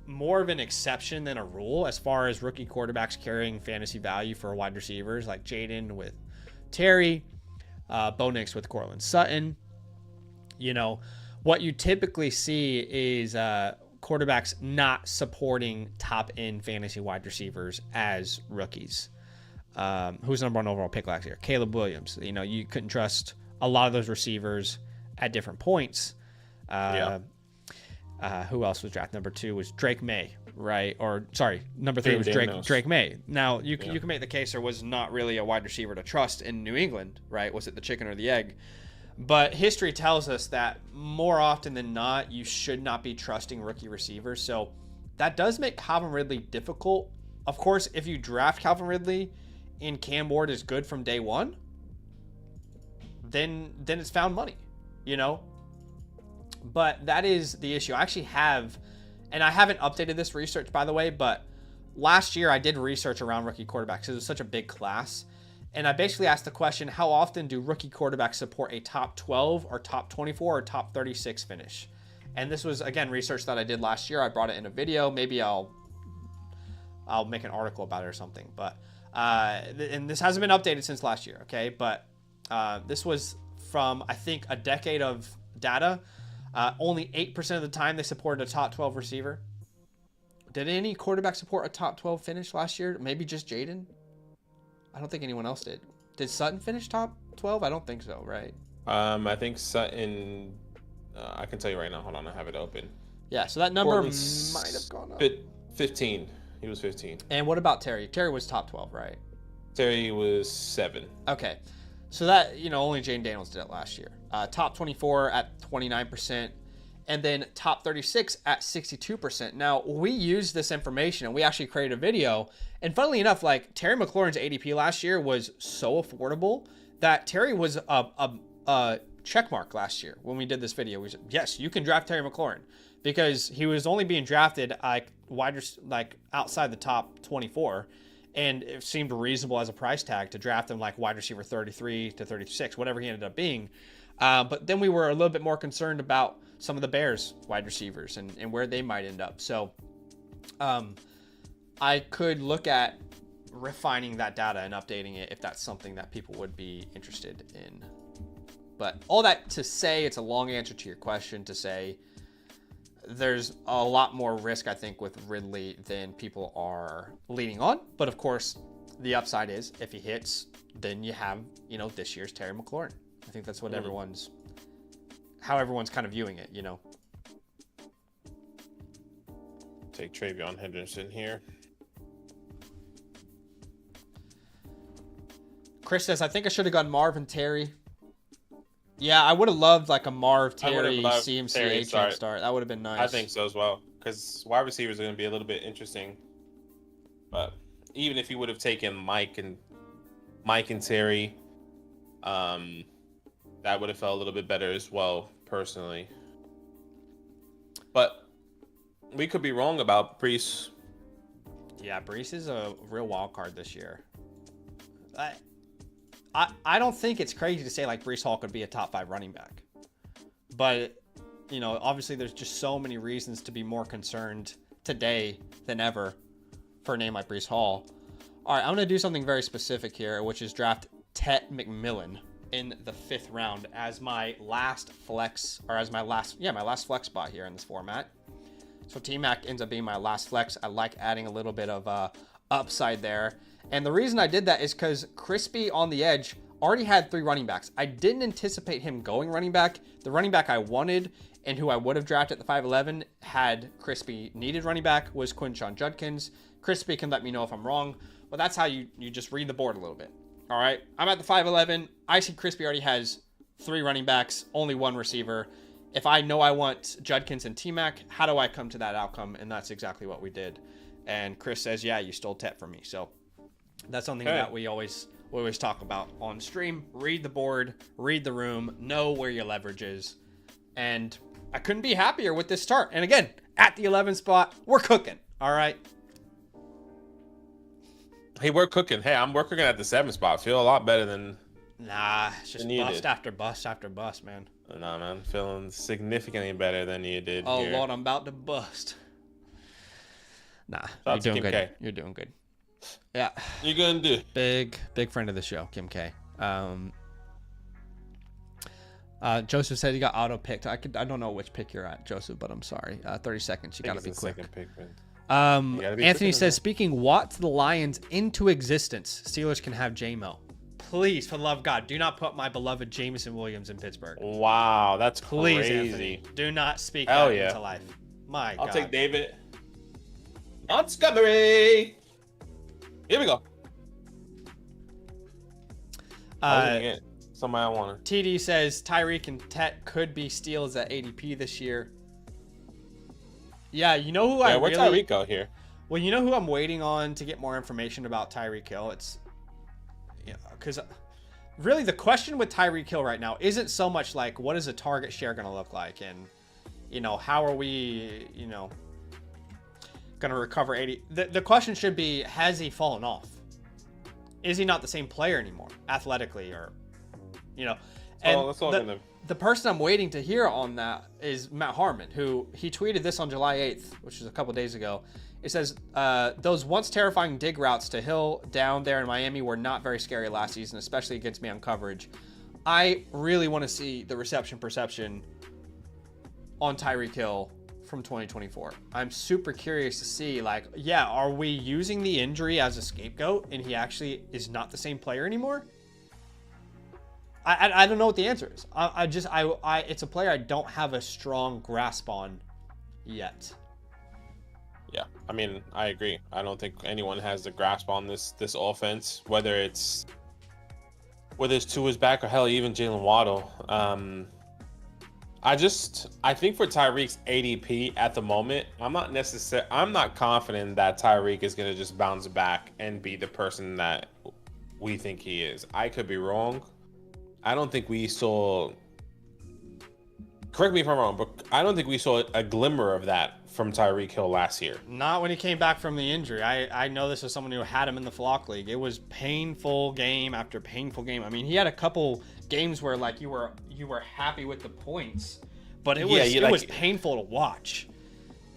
more of an exception than a rule as far as rookie quarterbacks carrying fantasy value for wide receivers, like Jaden with Terry, Bo Nix with Cortland Sutton. You know, what you typically see is quarterbacks not supporting top-end fantasy wide receivers as rookies. Who's number 1 overall pick last year? Caleb Williams. You know, you couldn't trust a lot of those receivers at different points. Who else was drafted? Number 2 was Drake May, right? Or sorry, number 3 was Drake May. Now you can make the case there was not really a wide receiver to trust in New England, right? Was it the chicken or the egg? But history tells us that more often than not, you should not be trusting rookie receivers. So that does make Calvin Ridley difficult. Of course, if you draft Calvin Ridley and Cam Ward is good from day 1, then it's found money, you know? But that is the issue. I actually have, and I haven't updated this research, by the way, but last year I did research around rookie quarterbacks. It was such a big class. And I basically asked the question, how often do rookie quarterbacks support a top 12 or top 24 or top 36 finish? And this was, again, research that I did last year. I brought it in a video. Maybe I'll make an article about it or something. But and this hasn't been updated since last year, okay? But this was from, I think, a decade of data. Only 8% of the time they supported a top 12 receiver. Did any quarterback support a top 12 finish last year? Maybe just Jaden? I don't think anyone else did. Did Sutton finish top 12? I don't think so, right? I think Sutton I can tell you right now. Hold on, I have it open. Yeah, so that number Portland's might have gone up. 15. He was 15. And what about Terry? Terry was top 12, right? Terry was 7. Okay. So that, only Jane Daniels did it last year. Top 24 at 29%. And then top 36 at 62%. Now, we used this information and we actually created a video. And funnily enough, like Terry McLaurin's ADP last year was so affordable that Terry was a check mark last year when we did this video. We said, yes, you can draft Terry McLaurin because he was only being drafted outside the top 24. And it seemed reasonable as a price tag to draft him like wide receiver 33 to 36, whatever he ended up being. But then we were a little bit more concerned about some of the Bears wide receivers and where they might end up. So I could look at refining that data and updating it if that's something that people would be interested in. But all that to say, it's a long answer to your question to say there's a lot more risk, I think, with Ridley than people are leaning on. But of course, the upside is if he hits, then you have, this year's Terry McLaurin. I think that's what how everyone's kind of viewing it, Take Travion Henderson here. Chris says, I think I should have gone Marvin Terry. Yeah, I would have loved like a Marv Terry CMC start. That would have been nice. I think so as well, because wide receivers are going to be a little bit interesting. But even if you would have taken Mike and Terry, that would have felt a little bit better as well, personally. But we could be wrong about Breece. Yeah, Breece is a real wild card this year. I don't think it's crazy to say like Breece Hall could be a top 5 running back. But, obviously there's just so many reasons to be more concerned today than ever for a name like Breece Hall. All right, I'm going to do something very specific here, which is draft Tet McMillan in the 5th round as my last flex, or as my last flex spot here in this format. So T-Mac ends up being my last flex. I like adding a little bit of upside there. And the reason I did that is because Crispy on the edge already had 3 running backs. I didn't anticipate him going running back. The running back I wanted and who I would have drafted at the 5'11 had Crispy needed running back was Quinshon Judkins. Crispy can let me know if I'm wrong, but that's how you just read the board a little bit. All right, I'm at the 5'11. I see Crispy already has 3 running backs, only 1 receiver. If I know I want Judkins and T-Mac, how do I come to that outcome? And that's exactly what we did. And Chris says, yeah, you stole Tet from me. So that's something that we always talk about on stream. Read the board, read the room, know where your leverage is. And I couldn't be happier with this start. And again, at the 11th spot, we're cooking. All right. Hey, we're cooking. Hey, we're cooking at the 7th spot. Feel a lot better than. Nah, it's just bust after bust after bust, man. Nah, man. Feeling significantly better than you did. Oh, here. Lord, I'm about to bust. Nah, you're doing good. K. You're doing good. Yeah. You're gonna do. Big friend of the show, Kim K. Joseph said he got auto picked. I don't know which pick you're at, Joseph, but I'm sorry. 30 seconds. You gotta be quick. Anthony says, speaking Watt to the Lions into existence, Steelers can have J-Mo. Please, for the love of God, do not put my beloved Jameson Williams in Pittsburgh. Wow, that's Please, crazy. Anthony, do not speak that into life. My God. I'll take David. Montgomery. Here we go. Somebody I wanted. TD says Tyreek and Tet could be steals at ADP this year. Yeah, you know who where'd Tyreek go here? Well, you know who I'm waiting on to get more information about Tyreek Hill? It's, because really the question with Tyreek Hill right now isn't so much like what is the target share going to look like, and how are we going to recover 80. The question should be, has he fallen off? Is he not the same player anymore athletically, or and the person I'm waiting to hear on that is Matt Harmon, who he tweeted this on July 8th, which is a couple days ago. It says, those once terrifying dig routes to Hill down there in Miami were not very scary last season, especially against me on coverage. I really want to see the reception perception on Tyreek Hill from 2024. I'm super curious to see, are we using the injury as a scapegoat and he actually is not the same player anymore? I don't know what the answer is. It's a player I don't have a strong grasp on yet. Yeah, I mean, I agree. I don't think anyone has the grasp on this offense, whether it's Tua's back or hell, even Jalen Waddle. I think for Tyreek's ADP at the moment, I'm not confident that Tyreek is going to just bounce back and be the person that we think he is. I could be wrong. I don't think we saw, correct me if I'm wrong, but I don't think we saw a glimmer of that from Tyreek Hill last year. Not when he came back from the injury. I know this as someone who had him in the Flock League. It was painful game after painful game. I mean, he had a couple games where like you were happy with the points, but it was painful to watch.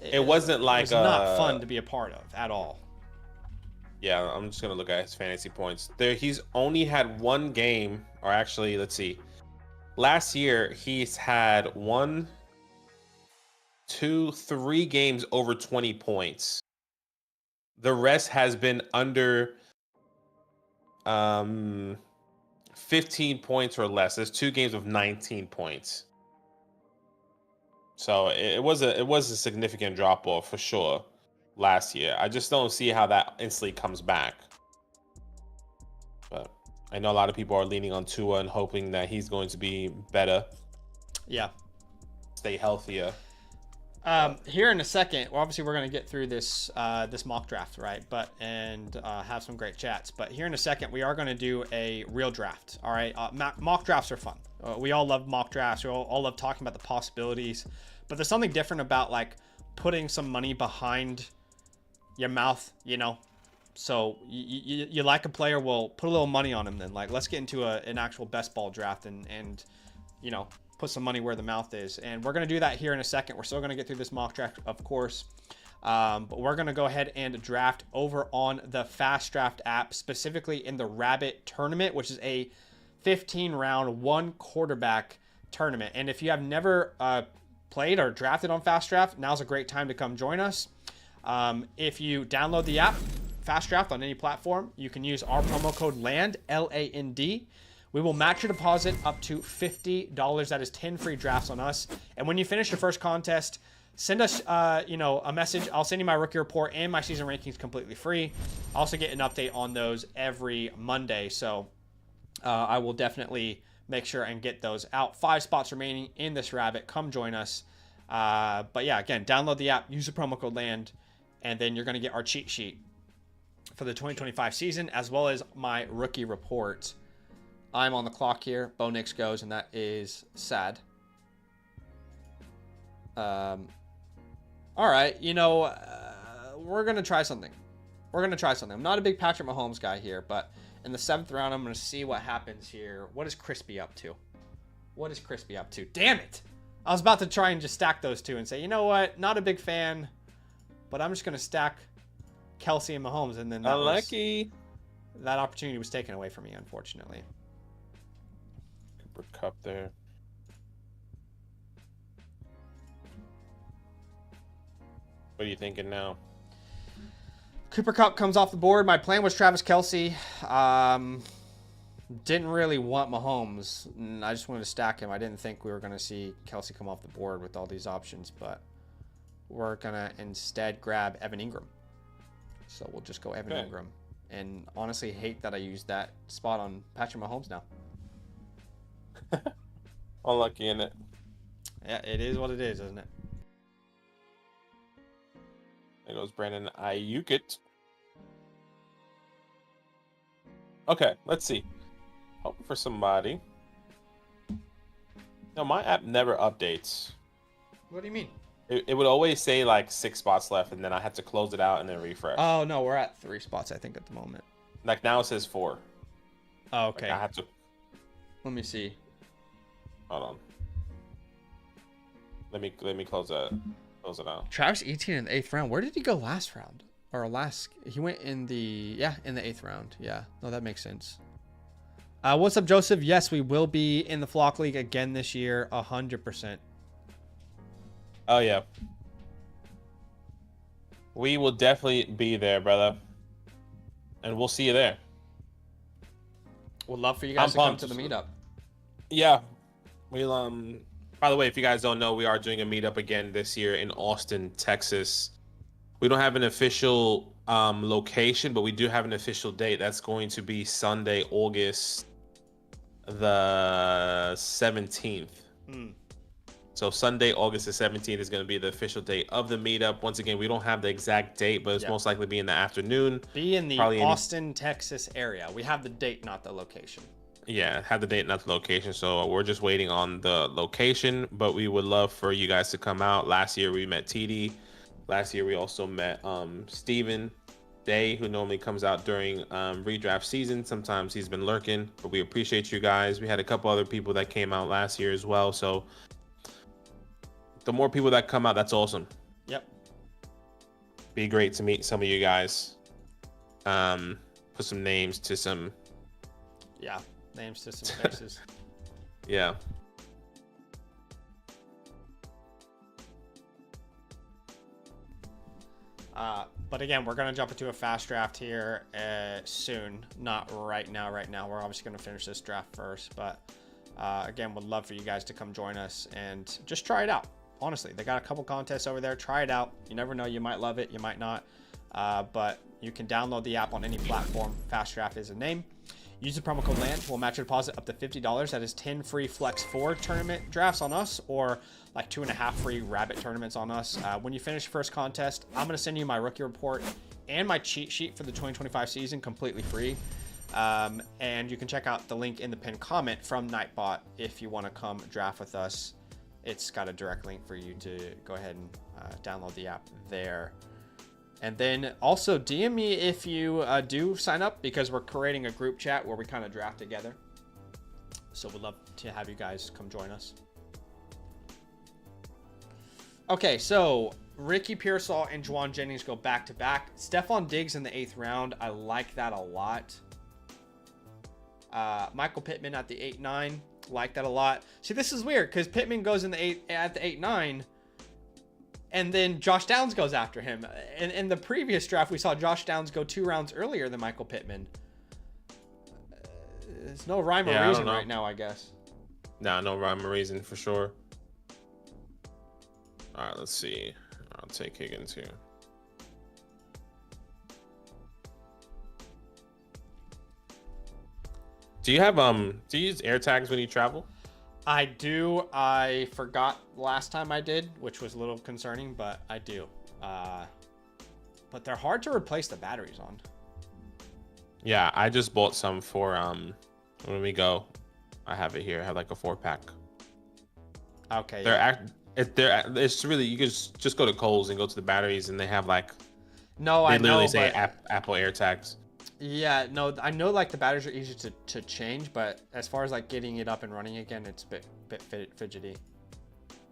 It wasn't like it was not fun to be a part of at all. Yeah, I'm just gonna look at his fantasy points. He's only had one game, or actually, let's see. Last year, he's had 1, 2, 3 games over 20 points. The rest has been under 15 points or less. There's 2 games of 19 points. So it was a significant drop off for sure last year. I just don't see how that instantly comes back. But I know a lot of people are leaning on Tua and hoping that he's going to be better. Yeah. Stay healthier. Here in a second, we're going to get through this mock draft, right? And have some great chats. But here in a second, we are going to do a real draft. All right. Mock drafts are fun. We all love mock drafts. We all love talking about the possibilities. But there's something different about like putting some money behind your mouth, you know. So you like a player, well, put a little money on him then. Like, let's get into an actual best ball draft and you know, put some money where the mouth is. And we're going to do that here in a second. We're still going to get through this mock draft, of course. But we're going to go ahead and draft over on the FastDraft app, specifically in the Rabbit tournament, which is a 15-round, 1 quarterback tournament. And if you have never played or drafted on FastDraft, now's a great time to come join us. If you download the app, FastDraft, on any platform, you can use our promo code LAND, LAND. We will match your deposit up to $50. That is 10 free drafts on us. And when you finish your first contest, send us a message. I'll send you my rookie report and my season rankings completely free. I also get an update on those every Monday. So I will definitely make sure and get those out. 5 spots remaining in this Rabbit. Come join us. But yeah, again, download the app, use the promo code LAND, and then you're going to get our cheat sheet for the 2025 season, as well as my rookie report. I'm on the clock here. Bo Nix goes, and that is sad. All right, we're going to try something. I'm not a big Patrick Mahomes guy here, but in the 7th round, I'm going to see what happens here. What is Crispy up to? Damn it. I was about to try and just stack those two and say, you know what? Not a big fan, but I'm just going to stack Kelsey and Mahomes. And then that opportunity was taken away from me, unfortunately. Cooper Kupp there. What are you thinking now? Cooper Kupp comes off the board. My plan was Travis Kelsey. Didn't really want Mahomes. I just wanted to stack him. I didn't think we were going to see Kelsey come off the board with all these options, but we're going to instead grab Evan Ingram. So we'll just go Evan Ingram. And honestly, hate that I used that spot on Patrick Mahomes now. Unlucky, isn't it? Yeah, it is what it is, isn't it? There goes Brandon Ayuk. Okay, let's see. Hoping for somebody. No, my app never updates. What do you mean? It would always say like 6 spots left, and then I had to close it out and then refresh. Oh, no, we're at 3 spots, I think, at the moment. Like now it says 4. Oh, okay. Like I have to. Let me see. Hold on. Let me close it out. Travis Etienne in the 8th round. Where did he go last round? He went in the 8th round. Yeah. No, that makes sense. What's up, Joseph? Yes, we will be in the Flock League again this year. 100%. Oh, yeah. We will definitely be there, brother. And we'll see you there. We'd love for you guys to come to the meetup. Yeah. We'll by the way, if you guys don't know, we are doing a meetup again this year in Austin, Texas. We don't have an official location, but we do have an official date. That's going to be Sunday, August the 17th. Hmm. So Sunday, August the 17th is going to be the official date of the meetup. Once again, we don't have the exact date, but it's Yep. most likely be in the afternoon. Be in the Probably Austin, Texas area. We have the date, not the location. Yeah, have the date, not the location. So we're just waiting on the location, but we would love for you guys to come out. Last year we met TD. Last year we also met Steven Day, who normally comes out during redraft season. Sometimes he's been lurking, but we appreciate you guys. We had a couple other people that came out last year as well. So the more people that come out, that's awesome. Yep. Be great to meet some of you guys. Put some names to some. Yeah. Names to some faces. Yeah. But again, we're going to jump into a fast draft here soon. Not right now. Right now, we're obviously going to finish this draft first. But again, would love for you guys to come join us and just try it out. Honestly, they got a couple contests over there. Try it out. You never know. You might love it. You might not. But you can download the app on any platform. Fast draft is a name. Use the promo code LAND. We'll match your deposit up to $50. That is 10 free Flex 4 tournament drafts on us, or like 2.5 free Rabbit tournaments on us. When you finish your first contest, I'm going to send you my rookie report and my cheat sheet for the 2025 season completely free. And you can check out the link in the pinned comment from Nightbot if you want to come draft with us. It's got a direct link for you to go ahead and download the app there. And then also DM me if you do sign up, because we're creating a group chat where we kind of draft together. So we'd love to have you guys come join us. Okay, so Ricky Pearsall and Juwan Jennings go back to back. Stephon Diggs in the 8th round. I like that a lot. Michael Pittman at the 8-9. Like that a lot. See, this is weird because Pittman goes in the 8-9. And then Josh Downs goes after him. In the previous draft, we saw Josh Downs go 2 rounds earlier than Michael Pittman. There's no rhyme or reason right now, I guess. Nah, no rhyme or reason for sure. All right, let's see. I'll take Higgins here. Do you have do you use air tags when you travel? I do. I forgot last time I did, which was a little concerning, but I do. But they're hard to replace the batteries on. Yeah, I just bought some for when we go. I have it here. I have like a 4-pack. Okay. It's really, you can just go to Kohl's and go to the batteries, and they have like I literally know, say but Apple air tags. yeah, no, I know like the batteries are easy to change, but as far as like getting it up and running again, it's a bit fidgety.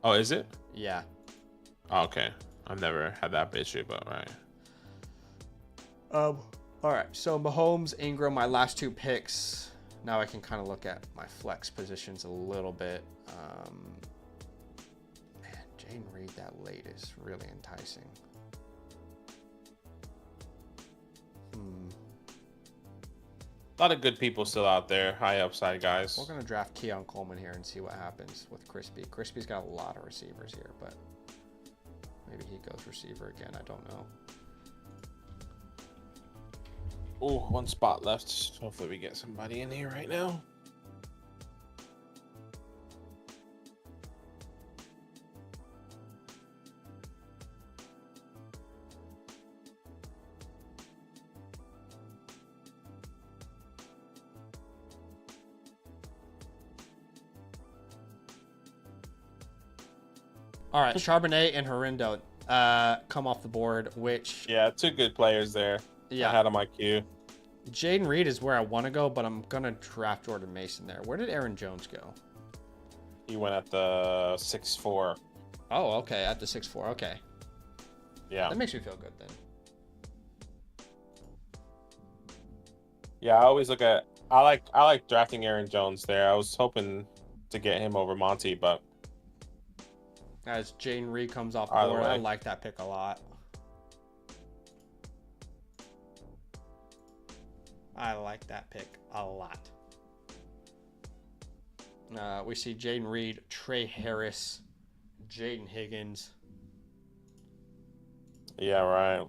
Oh, is it? Yeah. Oh, okay. I've never had that issue, but right. All right. So Mahomes, Ingram, my last 2 picks. Now I can kind of look at my flex positions a little bit. Man, Jane Reed that late is really enticing. A lot of good people still out there. High upside guys. We're going to draft Keon Coleman here and see what happens with Crispy. Crispy's got a lot of receivers here, but maybe he goes receiver again. I don't know. Oh, 1 spot left. Hopefully we get somebody in here right now. All right, Charbonnet and Horindo come off the board, which... Yeah, 2 good players there. Yeah. I had on my queue. Jaden Reed is where I want to go, but I'm going to draft Jordan Mason there. Where did Aaron Jones go? He went at the 6-4. Oh, okay, at the 6-4. Okay. Yeah. That makes me feel good then. Yeah, I always look at... I like drafting Aaron Jones there. I was hoping to get him over Monty, but... As Jaden Reed comes off the Either board, way. I like that pick a lot. We see Jaden Reed, Trey Harris, Jaden Higgins. Yeah, right.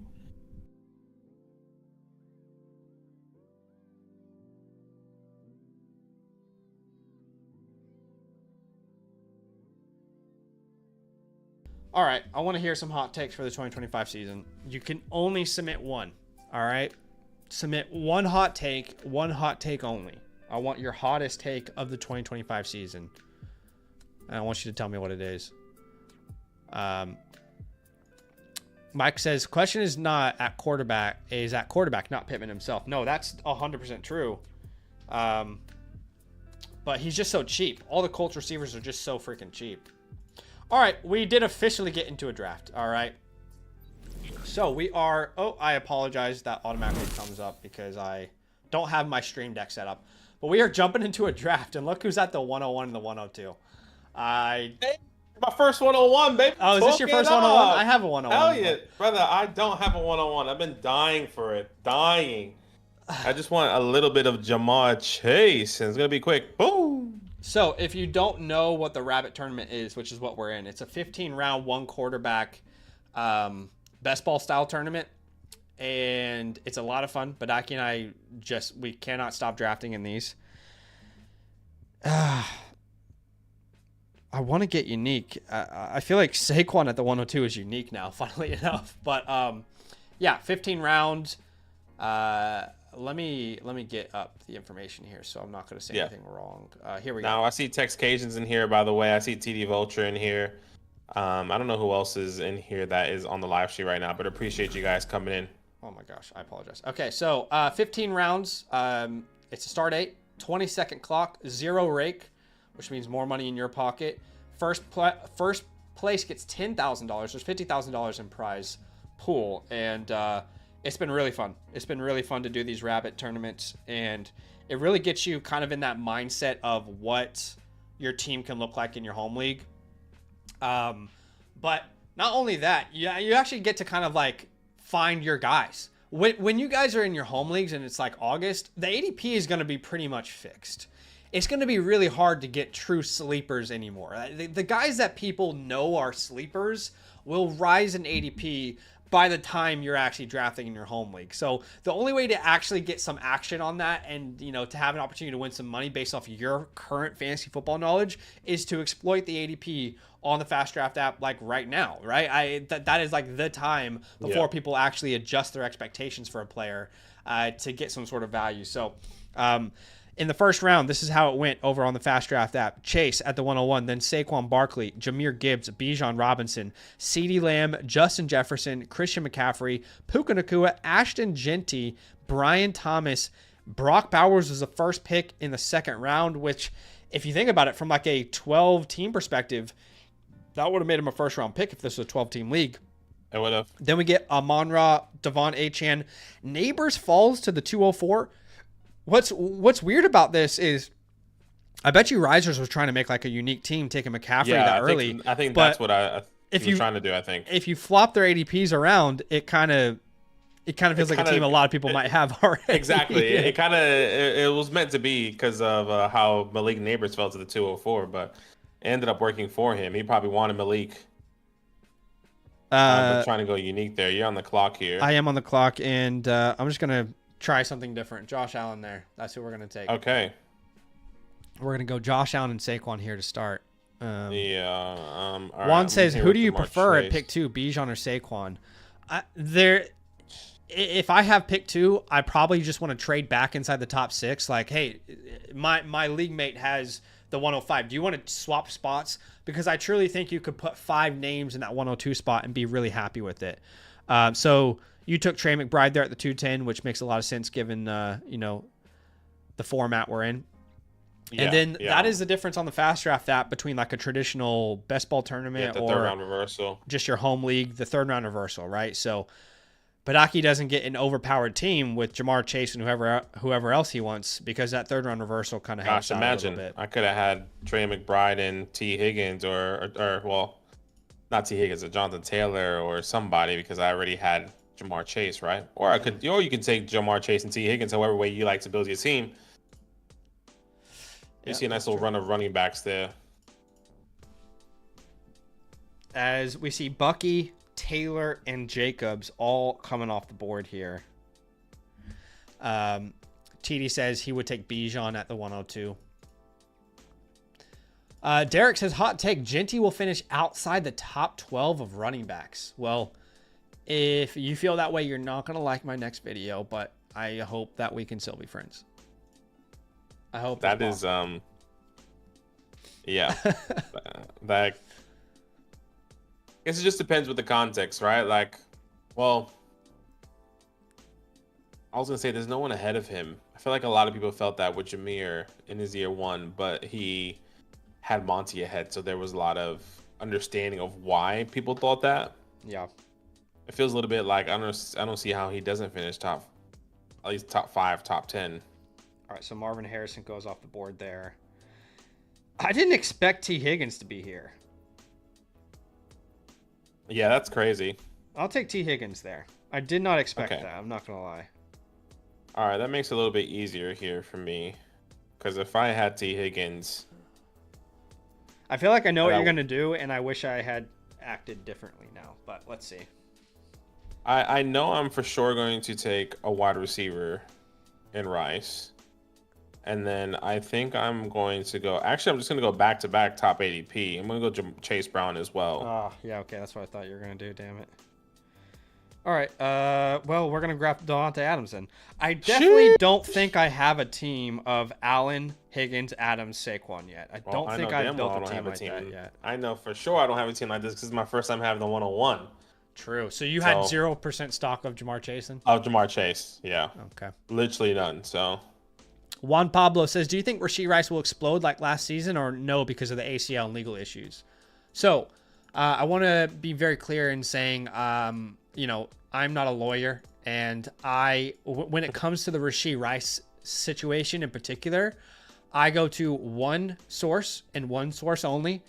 All right, I want to hear some hot takes for the 2025 season. You can only submit one. All right, submit one hot take only. I want your hottest take of the 2025 season. And I want you to tell me what it is. Mike says, question is not at quarterback, is at quarterback, not Pittman himself. No, that's 100% true. But he's just so cheap. All the Colts receivers are just so freaking cheap. All right, we did officially get into a draft. All right. So we are... Oh, I apologize. That automatically comes up because I don't have my stream deck set up. But we are jumping into a draft, and look who's at the 101 and the 102. My first 101, baby. Oh, is this your first 101? I have a 101. Hell yeah. Brother, I don't have a 101. I've been dying for it. Dying. I just want a little bit of Jamar Chase, and it's going to be quick. Boom. So if you don't know what the Rabbit Tournament is, which is what we're in, it's a 15-round, one quarterback best ball style tournament. And it's a lot of fun. Badaki and I we cannot stop drafting in these. I want to get unique. I feel like Saquon at the 102 is unique now, funnily enough. But yeah, 15 rounds. Let me get up the information here, so I'm not going to say anything wrong. Here we go. Now I see Tex Cajuns in here, by the way. I see TD Vulture in here. I don't know who else is in here that is on the live stream right now, but appreciate you guys coming in. Oh my gosh, I apologize. Okay, so 15 rounds. It's a start 8, 20-second clock, 0 rake, which means more money in your pocket. First place gets $10,000. There's $50,000 in prize pool, and it's been really fun. It's been really fun to do these Rabbit tournaments, and it really gets you kind of in that mindset of what your team can look like in your home league. But not only that, you actually get to kind of like find your guys. When you guys are in your home leagues and it's like August, the ADP is going to be pretty much fixed. It's going to be really hard to get true sleepers anymore. The guys that people know are sleepers will rise in ADP by the time you're actually drafting in your home league. So the only way to actually get some action on that and, to have an opportunity to win some money based off your current fantasy football knowledge is to exploit the ADP on the FastDraft app like right now, right? That is like the time before people actually adjust their expectations for a player to get some sort of value. So in the first round, this is how it went over on the FastDraft app. Chase at the 101, then Saquon Barkley, Jahmyr Gibbs, Bijan Robinson, CeeDee Lamb, Justin Jefferson, Christian McCaffrey, Puka Nacua, Ashton Genty, Brian Thomas. Brock Bowers was the first pick in the second round, which if you think about it from like a 12-team perspective, that would have made him a first-round pick if this was a 12-team league. It would have. Then we get Amon-Ra, Devon Achane. Neighbors falls to the 204. What's weird about this is I bet you Risers was trying to make like a unique team, taking McCaffrey that early. I think that's what I was trying to do, I think. If you flop their ADPs around, it kind of feels like a team a lot of people might have already. Exactly. It was meant to be because of how Malik Neighbors fell to the 204, but it ended up working for him. He probably wanted Malik. Trying to go unique there. You're on the clock here. I am on the clock, and I'm just going to try something different. Josh Allen there. That's who we're going to take. Okay. We're going to go Josh Allen and Saquon here to start. All Juan right, says, who do you prefer at pick 2, Bijan or Saquon? If I have pick 2, I probably just want to trade back inside the top 6. Like, hey, my league mate has the 105. Do you want to swap spots? Because I truly think you could put 5 names in that 102 spot and be really happy with it. So you took Trey McBride there at the 210, which makes a lot of sense given the format we're in. And then that is the difference on the FastDraft app between like a traditional best ball tournament or third round reversal, just your home league, the third round reversal, right? So Badaki doesn't get an overpowered team with Jamar Chase and whoever else he wants because that third round reversal kind of helps out a little bit. I could have had Trey McBride and T. Higgins or well, not T. Higgins, but Jonathan Taylor or somebody because I already had Jamar Chase, right? Or you can take Jamar Chase and T. Higgins however way you like to build your team. You see a nice little run of running backs there. As we see Bucky, Taylor, and Jacobs all coming off the board here. TD says he would take Bijan at the 102. Derek says, hot take, Genty will finish outside the top 12 of running backs. Well, if you feel that way, you're not going to like my next video, but I hope that we can still be friends. I hope that is, yeah. That, I guess it just depends with the context, right? Like, well, I was going to say there's no one ahead of him. I feel like a lot of people felt that with Jameer in his year one, but he had Monty ahead, so there was a lot of understanding of why people thought that. Yeah. It feels a little bit like I don't see how he doesn't finish at least top 5, top 10. All right, so Marvin Harrison goes off the board there. I didn't expect T. Higgins to be here. Yeah, that's crazy. I'll take T. Higgins there. I did not expect that. I'm not going to lie. All right, that makes it a little bit easier here for me. Because if I had T. Higgins... I feel like I know what you're going to do, and I wish I had acted differently now. But let's see. I know I'm for sure going to take a wide receiver in Rice. And then I think I'm going to go... Actually, I'm just going to go back-to-back top ADP. I'm going to go Chase Brown as well. Oh, yeah, okay. That's what I thought you were going to do, damn it. All right. Well, we're going to grab Devontae Adams then. I definitely don't think I have a team of Allen, Higgins, Adams, Saquon yet. I don't think I've built a team like that yet. I know for sure I don't have a team like this because this is my first time having the 101. True. So you had 0% stock of Jamar Chase then? Of Jamar Chase, yeah. Okay. Literally none, so... Juan Pablo says, do you think Rashee Rice will explode like last season or no because of the ACL and legal issues? So I want to be very clear in saying, you know, I'm not a lawyer. And when it comes to the Rashee Rice situation in particular, I go to one source and one source only.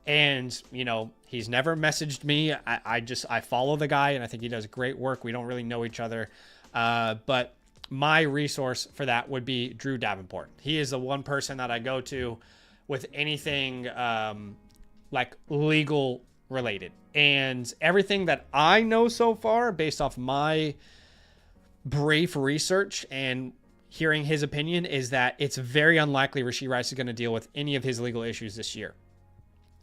And, you know, he's never messaged me. I follow the guy and I think he does great work. We don't really know each other. But my resource for that would be Drew Davenport. He is the one person that I go to with anything like legal related. And everything that I know so far, based off my brief research and hearing his opinion, is that it's very unlikely Rashee Rice is going to deal with any of his legal issues this year.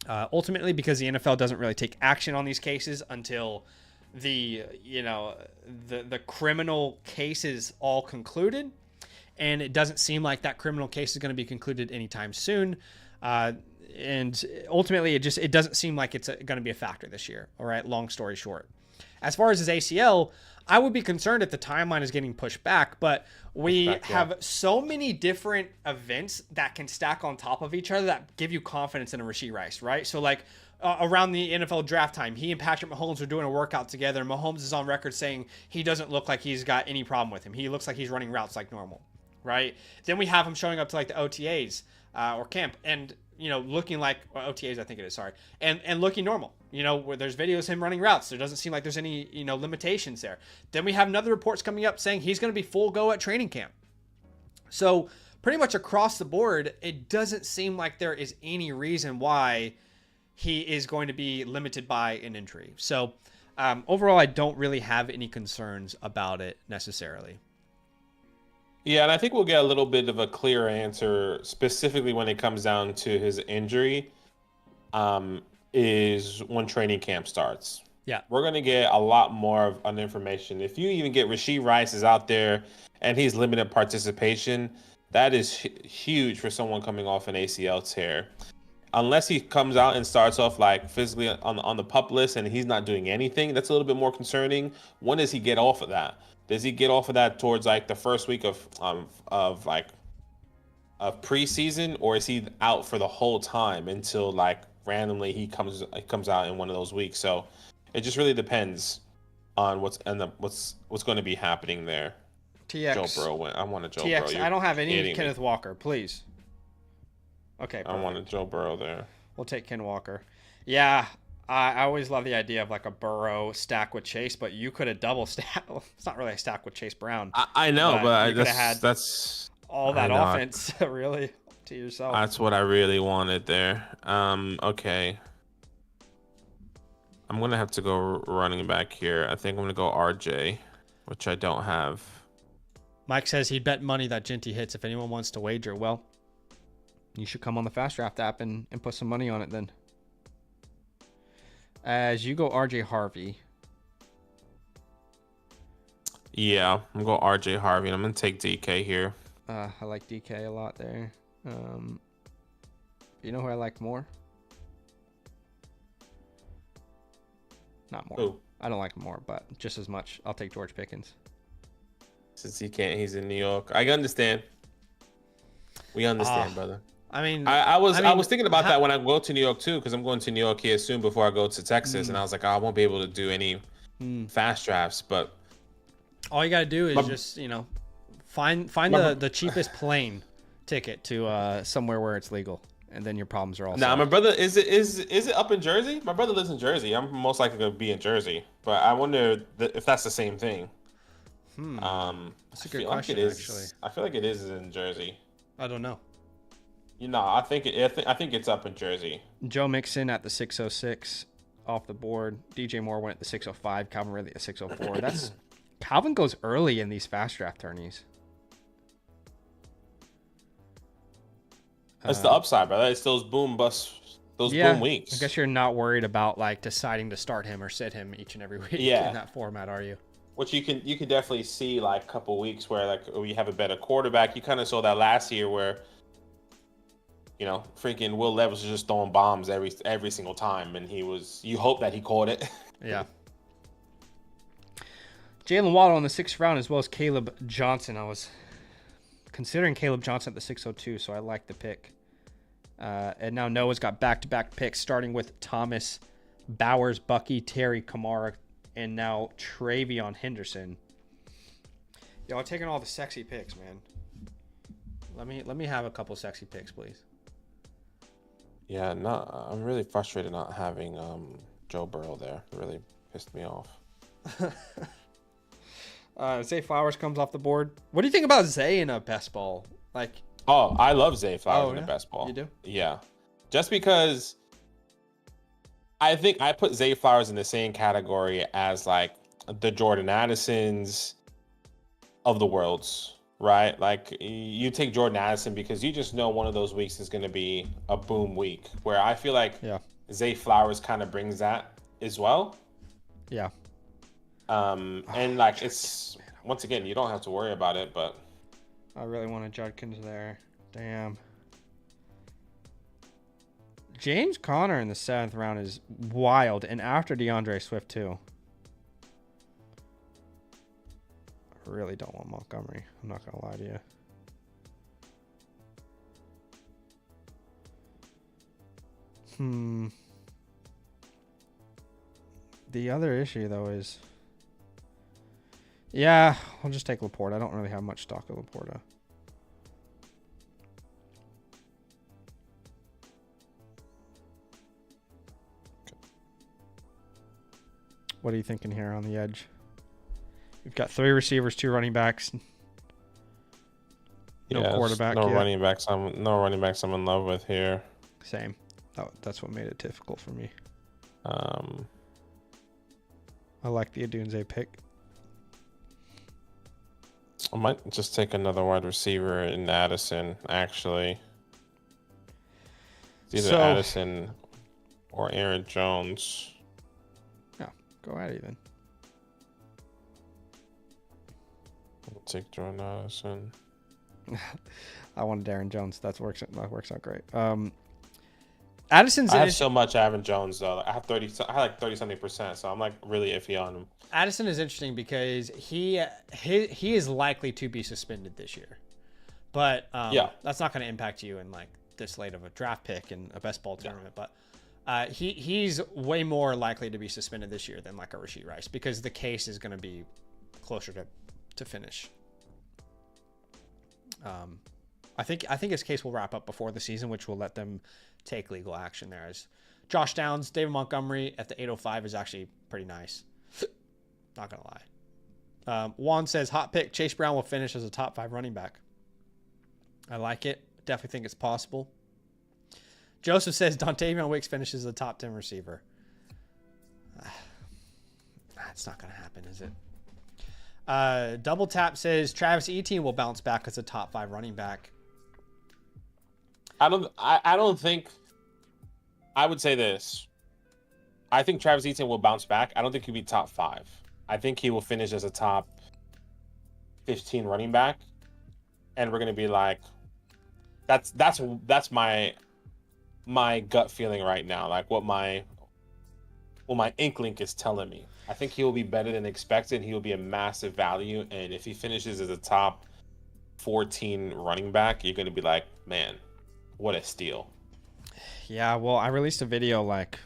Ultimately, because the NFL doesn't really take action on these cases until the criminal case is all concluded, and it doesn't seem like that criminal case is going to be concluded anytime soon. And ultimately, it doesn't seem like it's going to be a factor this year. All right, long story short. As far as his ACL, I would be concerned if the timeline is getting pushed back, but we have so many different events that can stack on top of each other that give you confidence in a Rashee Rice, right? So like around the NFL draft time, he and Patrick Mahomes were doing a workout together, and Mahomes is on record saying he doesn't look like he's got any problem with him. He looks like he's running routes like normal, right? Then we have him showing up to like the OTAs or camp and, you know, looking like OTAs, I think it is, sorry, and looking normal. You know, where there's videos of him running routes. There doesn't seem like there's any, you know, limitations there. Then we have another reports coming up saying he's going to be full go at training camp. So pretty much across the board, it doesn't seem like there is any reason why he is going to be limited by an injury. So overall, I don't really have any concerns about it necessarily. Yeah, and I think we'll get a little bit of a clearer answer specifically when it comes down to his injury. Is when training camp starts. Yeah. We're going to get a lot more of an information. If you even get Rashee Rice is out there and he's limited participation, that is huge for someone coming off an ACL tear. Unless he comes out and starts off like physically on the PUP list and he's not doing anything, that's a little bit more concerning. When does he get off of that? Does he get off of that towards like the first week of preseason, or is he out for the whole time until like randomly he comes out in one of those weeks? So it just really depends on what's going to be happening there. TX. Joe Burrow went. I want a Joe TX. Burrow. I don't have any Kenneth Walker, please. Okay. Perfect. I want a Joe Burrow there. We'll take Ken Walker. Yeah, I always love the idea of like a Burrow stack with Chase, but you could have double stack. Well, it's not really a stack with Chase Brown. I know, but that's all that offense, really. to yourself. That's what I really wanted there. Okay. I'm gonna have to go running back here. I think I'm gonna go RJ, which I don't have. Mike says he'd bet money that Ginty hits if anyone wants to wager. Well, you should come on the FastDraft app and put some money on it then. As you go RJ Harvey. Yeah, I'm gonna go RJ Harvey, and I'm gonna take DK here. I like DK a lot there. You know who I like more? Not more. Who? I don't like him more, but just as much. I'll take George Pickens. Since he can't, he's in New York. I understand. We understand, brother. I mean, I was thinking about that when I go to New York too, because I'm going to New York here soon before I go to Texas, and I was like, oh, I won't be able to do any fast drafts, but all you gotta do is just find the cheapest plane ticket to somewhere where it's legal, and then your problems are all Now, solved. my brother, is it up in Jersey? My brother lives in Jersey. I'm most likely going to be in Jersey, but I wonder if that's the same thing. That's a good question, like it is, actually. I feel like it is in Jersey. I don't know. I think it's up in Jersey. Joe Mixon at the 606 off the board. DJ Moore went at the 605. Calvin Ridley at 604. That's Calvin goes early in these fast draft tourneys. That's the upside, brother. It's those boom busts, boom weeks. I guess you're not worried about like deciding to start him or sit him each and every week in that format, are you? Which you can definitely see like a couple weeks where like we have a better quarterback. You kind of saw that last year where freaking Will Levis was just throwing bombs every single time, and you hope that he caught it. Yeah. Jalen Waddle in the 6th round, as well as Caleb Johnson. I was considering Caleb Johnson at the 602, so I like the pick. And now Noah's got back-to-back picks, starting with Thomas, Bowers, Bucky, Terry, Kamara, and now Travion Henderson. Y'all taking all the sexy picks, man. Let me have a couple sexy picks, please. Yeah, I'm really frustrated not having Joe Burrow there. It really pissed me off. Zay Flowers comes off the board. What do you think about Zay in a best ball? Oh, I love Zay Flowers in a best ball. You do? Yeah. Just because I think I put Zay Flowers in the same category as like the Jordan Addisons of the worlds, right? Like you take Jordan Addison because you just know one of those weeks is going to be a boom week, where I feel like Zay Flowers kind of brings that as well. Yeah. And like it's once again, you don't have to worry about it, but I really wanted Judkins there. Damn. James Conner in the 7th round is wild, and after DeAndre Swift too. I really don't want Montgomery. I'm not gonna lie to you. The other issue though is, I'll just take Laporta. I don't really have much stock of Laporta. What are you thinking here on the edge? We've got 3 receivers, 2 running backs. No quarterback. No running backs. No running backs I'm in love with here. Same. That's what made it difficult for me. I like the Adunze pick. I might just take another wide receiver in Addison, actually. It's either Addison or Aaron Jones. Yeah, go at it then. I'll take Jordan Addison. I wanted Aaron Jones. That works out great. Addison's. I have so much Aaron Jones though. I have like 30-something%, so I'm like really iffy on him. Addison is interesting because he is likely to be suspended this year, but that's not going to impact you in like this late of a draft pick in a best ball tournament. But he's way more likely to be suspended this year than like a Rashee Rice because the case is going to be closer to finish. I think his case will wrap up before the season, which will let them take legal action there. As Josh Downs, David Montgomery at the 805 is actually pretty nice. Not gonna lie. Juan says hot pick. Chase Brown will finish as a top 5 running back. I like it. definitely think it's possible. Joseph says Dontavion Wicks finishes the top 10 receiver. That's not going to happen, is it? Double Tap says Travis Etienne will bounce back as a top 5 running back. I don't think. I would say this. I think Travis Etienne will bounce back. I don't think he'll be top 5. I think he will finish as a top 15 running back, and we're gonna be like, that's my gut feeling right now. Like what my inkling is telling me. I think he will be better than expected. He will be a massive value, and if he finishes as a top 14 running back, you're gonna be like, man, what a steal. Yeah, well, I released a video like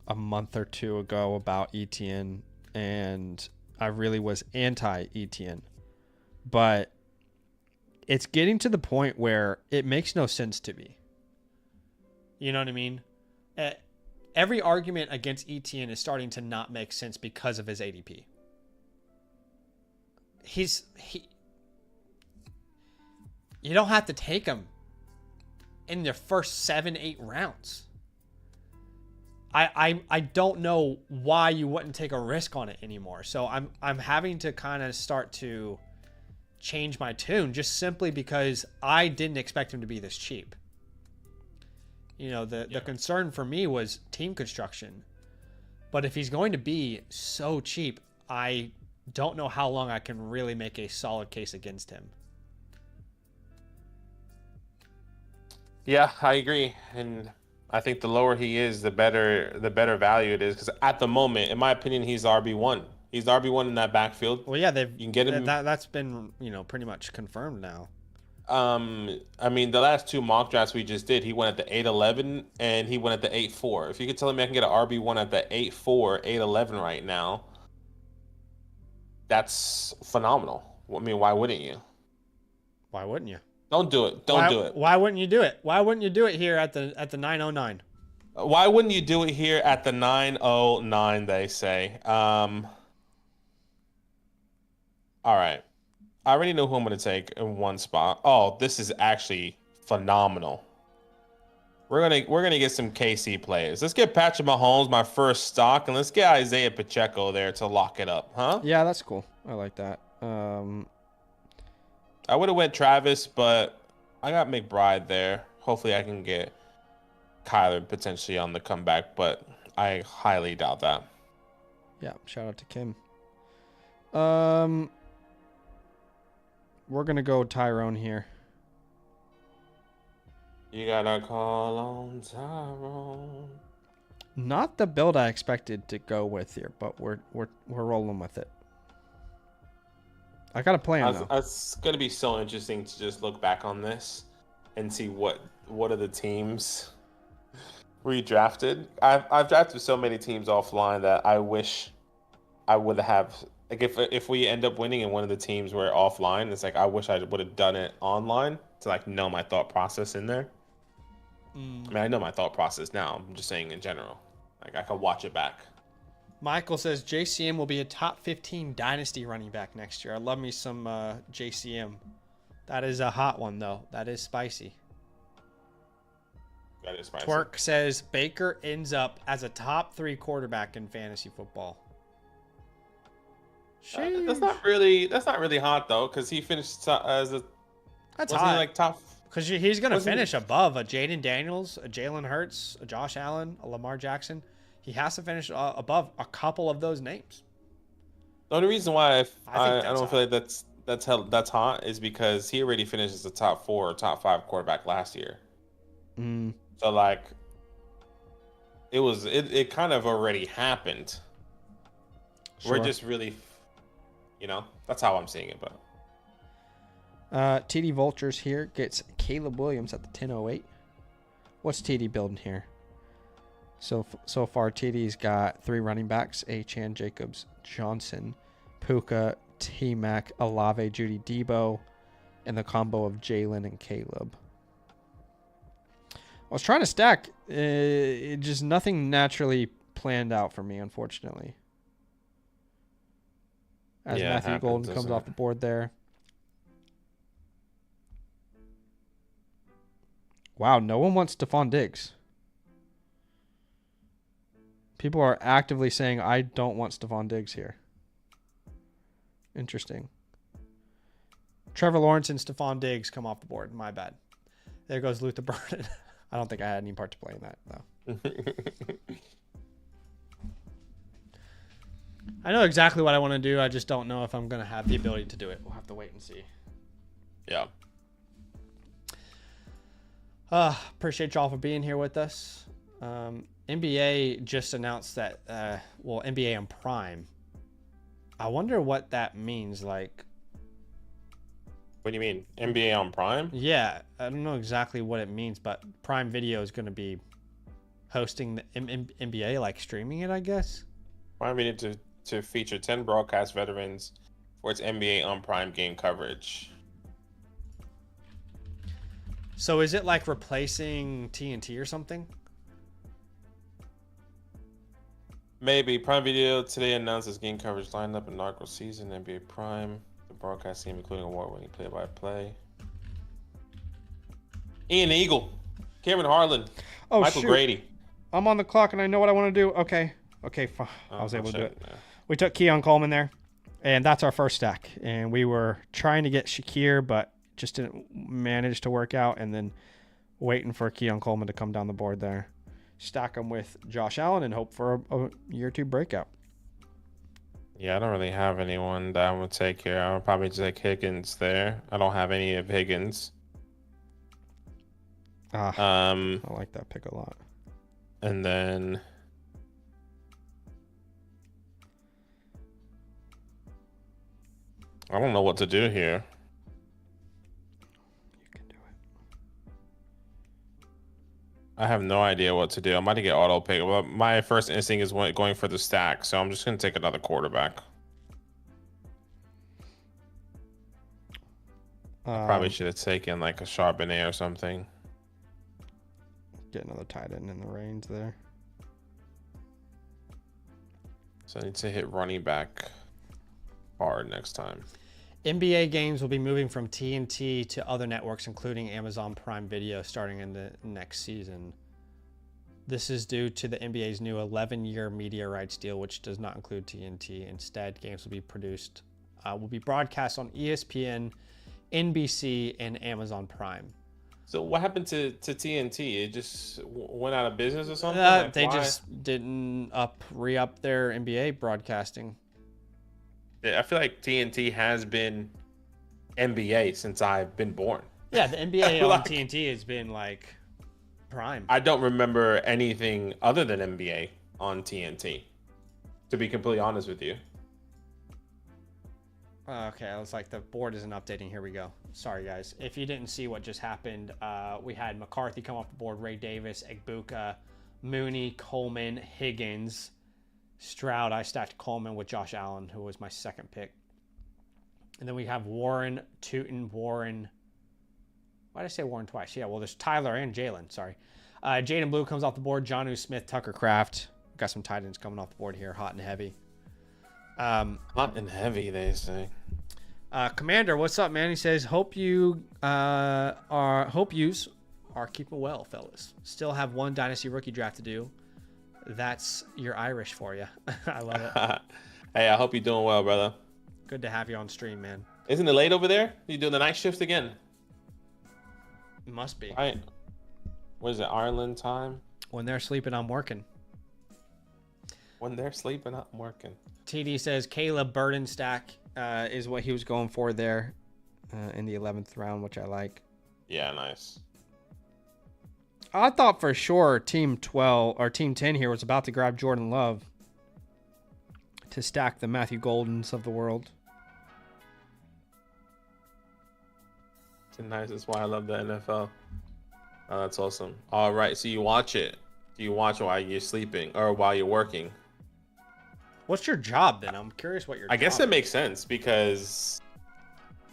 a month or two ago about Etienne, and I really was anti-Etienne. But it's getting to the point where it makes no sense to me. You know what I mean? Every argument against Etienne is starting to not make sense because of his ADP. You don't have to take him in the first 7-8 rounds. I don't know why you wouldn't take a risk on it anymore. So I'm having to kind of start to change my tune just simply because I didn't expect him to be this cheap. You know, the concern for me was team construction. But if he's going to be so cheap, I don't know how long I can really make a solid case against him. Yeah, I agree. And I think the lower he is, the better value it is. Because at the moment, in my opinion, he's RB1. He's RB1 in that backfield. Well, yeah, you can get him. That's been pretty much confirmed now. I mean, the last 2 mock drafts we just did, he went at the 8-11 and he went at the 8-4. If you could tell me I can get an RB1 at the 8-4, 8-11 right now, that's phenomenal. I mean, why wouldn't you? Why wouldn't you? Don't do it. Don't do it. Why wouldn't you do it? Why wouldn't you do it here at the 909? Why wouldn't you do it here at the 909, they say? All right. I already know who I'm going to take in one spot. Oh, this is actually phenomenal. We're gonna get some KC players. Let's get Patrick Mahomes, my first stock, and let's get Isaiah Pacheco there to lock it up, huh? Yeah, that's cool. I like that. I would have went Travis, but I got McBride there. Hopefully I can get Kyler potentially on the comeback, but I highly doubt that. Yeah, shout out to Kim. We're going to go Tyrone here. You gotta call on Tyrone. Not the build I expected to go with here, but we're rolling with it. I got a plan though. It's gonna be so interesting to just look back on this and see what are the teams redrafted. I've drafted so many teams offline that I wish I would have. Like if we end up winning and one of the teams were offline, it's like I wish I would have done it online to like know my thought process in there. I mean, I know my thought process now. I'm just saying in general. Like I can watch it back. Michael says JCM will be a top 15 dynasty running back next year. I love me some JCM. That is a hot one though. That is spicy. That is spicy. Twerk says Baker ends up as a top 3 quarterback in fantasy football. That's not really hot though, because he finished as a. That's wasn't hot. He like top. Because he's going to finish above a Jaden Daniels, a Jalen Hurts, a Josh Allen, a Lamar Jackson. He has to finish above a couple of those names. The only reason why I don't hot. feel like that's hot is because he already finished as a top 4 or top 5 quarterback last year. So like, it kind of already happened. Sure. We're just really. That's how I'm seeing it, but. TD Vultures here gets Caleb Williams at the 10:08. What's TD building here? So far, TD's got 3 running backs: Achane, Jacobs, Johnson, Puka, T-Mac, Olave, Judy, Debo, and the combo of Jalen and Caleb. I was trying to stack. It just nothing naturally planned out for me, unfortunately. As Matthew Golden comes off the board there. Wow, no one wants Stephon Diggs. People are actively saying, I don't want Stephon Diggs here. Interesting. Trevor Lawrence and Stephon Diggs come off the board. My bad. There goes Luther Burden. I don't think I had any part to play in that, though. I know exactly what I want to do. I just don't know if I'm going to have the ability to do it. We'll have to wait and see. Yeah. Appreciate y'all for being here with us. NBA just announced that, NBA on Prime. I wonder what that means. Like, what do you mean? NBA on Prime? Yeah, I don't know exactly what it means, but Prime Video is going to be hosting the NBA, like streaming it, I guess. Prime Video to feature 10 broadcast veterans for its NBA on Prime game coverage. So is it like replacing TNT or something? Maybe. Prime Video today announced its game coverage lineup inaugural season NBA Prime. The broadcast team including award-winning play-by-play. Ian Eagle, Kevin Harlan, Michael Grady. I'm on the clock and I know what I want to do. Okay, fine. I was able to do it. Yeah. We took Keon Coleman there, and that's our first stack. And we were trying to get Shakir, but just didn't manage to work out. And then waiting for Keon Coleman to come down the board there. Stack him with Josh Allen and hope for a year 2 breakout. Yeah, I don't really have anyone that I'm going to take here. I'll probably just take Higgins there. I don't have any of Higgins. I like that pick a lot. And then I don't know what to do here. You can do it. I have no idea what to do. I'm about to get auto pick. Well, my first instinct is going for the stack, so I'm just going to take another quarterback. I probably should have taken like a Charbonnet or something. Get another tight end in the reins there. So I need to hit running back hard next time. NBA games will be moving from TNT to other networks, including Amazon Prime Video, starting in the next season. This is due to the NBA's new 11-year media rights deal, which does not include TNT. Instead, games will be broadcast on ESPN, NBC, and Amazon Prime. So what happened to TNT? It just went out of business or something? They just didn't re-up their NBA broadcasting. I feel like TNT has been NBA since I've been born. Yeah, the NBA on TNT has been like prime. I don't remember anything other than NBA on TNT, to be completely honest with you. Okay, I was like, the board isn't updating. Here we go. Sorry, guys. If you didn't see what just happened, we had McCarthy come off the board, Ray Davis, Egbuka, Mooney, Coleman, Higgins, Stroud. I stacked Coleman with Josh Allen, who was my second pick. And then we have Warren, Tootin, Warren. Why did I say Warren twice? Yeah, well, there's Tyler and Jalen. Sorry. Jaden Blue comes off the board. Jonnu Smith, Tucker Kraft. Got some tight ends coming off the board here, hot and heavy. Hot and heavy, they say. Commander, what's up, man? He says, hope yous are keeping well, fellas. Still have one dynasty rookie draft to do. That's your Irish for you. I love it. Hey, I hope you're doing well, brother. Good to have you on stream, man. Isn't it late over there? You doing the night shift again? It must be. Right. What is it, Ireland time? When they're sleeping, I'm working. When they're sleeping, I'm working. TD says Caleb Burden stack is what he was going for there in the 11th round, which I like. Yeah, nice. I thought for sure Team 12 or Team 10 here was about to grab Jordan Love to stack the Matthew Goldens of the world. It's nice. That's why I love the NFL. Oh, that's awesome. All right, so you watch it. Do you watch while you're sleeping or while you're working? What's your job then? I'm curious what your I guess it makes sense because,